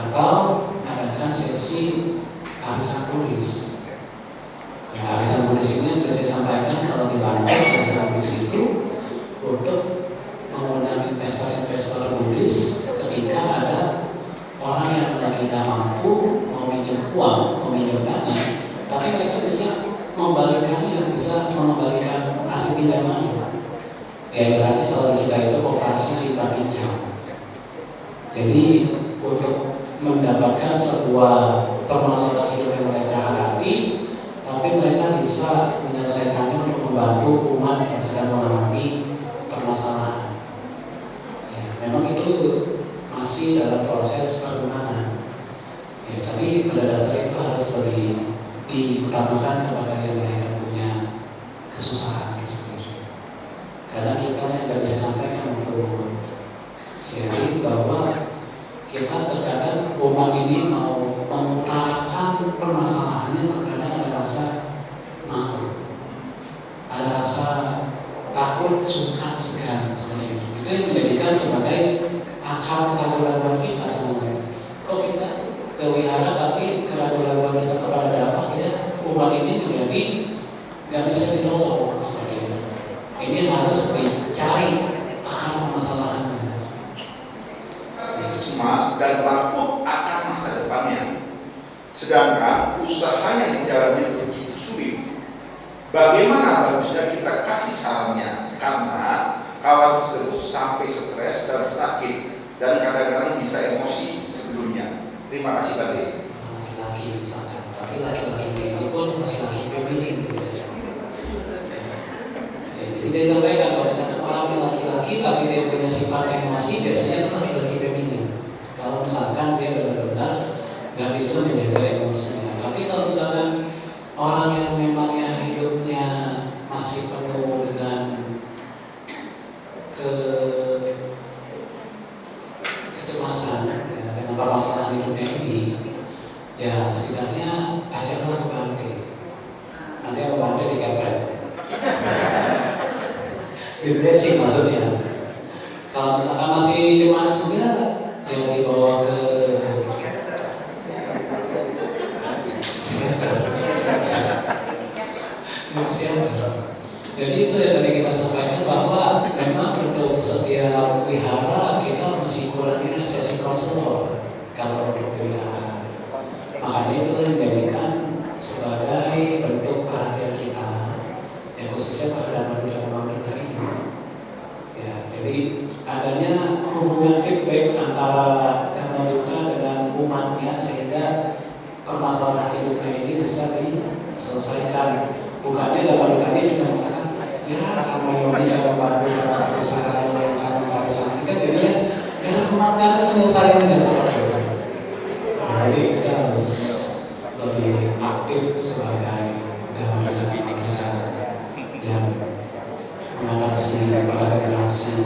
B: Atau adakan sesi arisan tulis. Ya, arisan tulis ini sudah saya sampaikan kalau di Bandung arisan tulis itu untuk mengundang investor-investor Buddhis ketika ada orang yang lagi tidak mampu mau minjem uang, mau minjem dana, tapi mereka bisa membalikannya, bisa mengembalikan hasil pinjamannya. Ya berarti kalau kita itu koperasi simpan pinjam. Jadi untuk mendapatkan sebuah permasalahan hidup yang mereka hadapi, tapi mereka bisa menyelesaikannya untuk membantu umat yang sedang mengalami permasalahan. Ya, memang itu masih dalam proses perkembangan. Ya, tapi pada dasarnya itu harus lebih diutamakan kepada yang mereka punya kesusahan sendiri. Karena kita yang tadi saya sampaikan untuk sharing bahwa kita terkadang umat ini mau mengutarakan permasalahannya, terkadang ada rasa malu, ada rasa takut, sungkan, segan seperti itu. Itu yang menjadikan sebagai akar keraguan kita sebenarnya. Kok kita ke wihara tapi keraguan kita kepada Dhamma, ya umat ini menjadi nggak bisa ditolong seperti itu. Ini harus dicari akar permasalahannya.
F: Cemas dan takut akan masa depannya, sedangkan usahanya dijalannya begitu sulit. Bagaimana bagusnya kita kasih sarannya, karena kawan tersebut sampai stres dan sakit dan kadang-kadang bisa emosi sebelumnya. Terima kasih Bante.
B: Laki-laki misalkan, tapi laki-laki ini pun laki-laki feminim biasanya. Jadi Jadi saya sampaikan kalau misalkan orang yang laki-laki tapi dia punya sifat emosi, biasanya itu laki-laki feminin. Kalau misalkan dia benar-benar nggak bisa menjaga emosinya. Tapi kalau misalkan orang yang memangnya hidupnya masih penuh dengan kecemasan ya, dengan permasalahan hidupnya ini, ya setidaknya ajaklah Bante. Nanti apa Bante dikepret. Depresi maksudnya. Kalau misalkan masih cemas juga, ya dibawa ke psikiater. Jadi itu yang tadi kita sampaikan bahwa memang untuk setiap wihara kita masih kurangnya sesi konselor kalau untuk wihara. Makanya itu yang menjadikan sebagai bentuk perhatian kita, ya khususnya pada dalam kita ini. Ya, jadi adanya hubungan feedback antara Dhammaduta dengan umatnya sehingga permasalahan hidupnya ini bisa diselesaikan. Bukannya Dhammadutanya juga mengatakan, ya karena Yoni kalau bantu kalau kesalahan yang kamu karisan kan jadinya karena kematian penyelesaian dan sebagainya. Nah, jadi kita harus lebih aktif sebagai Dhammaduta yang mengatasi para generasi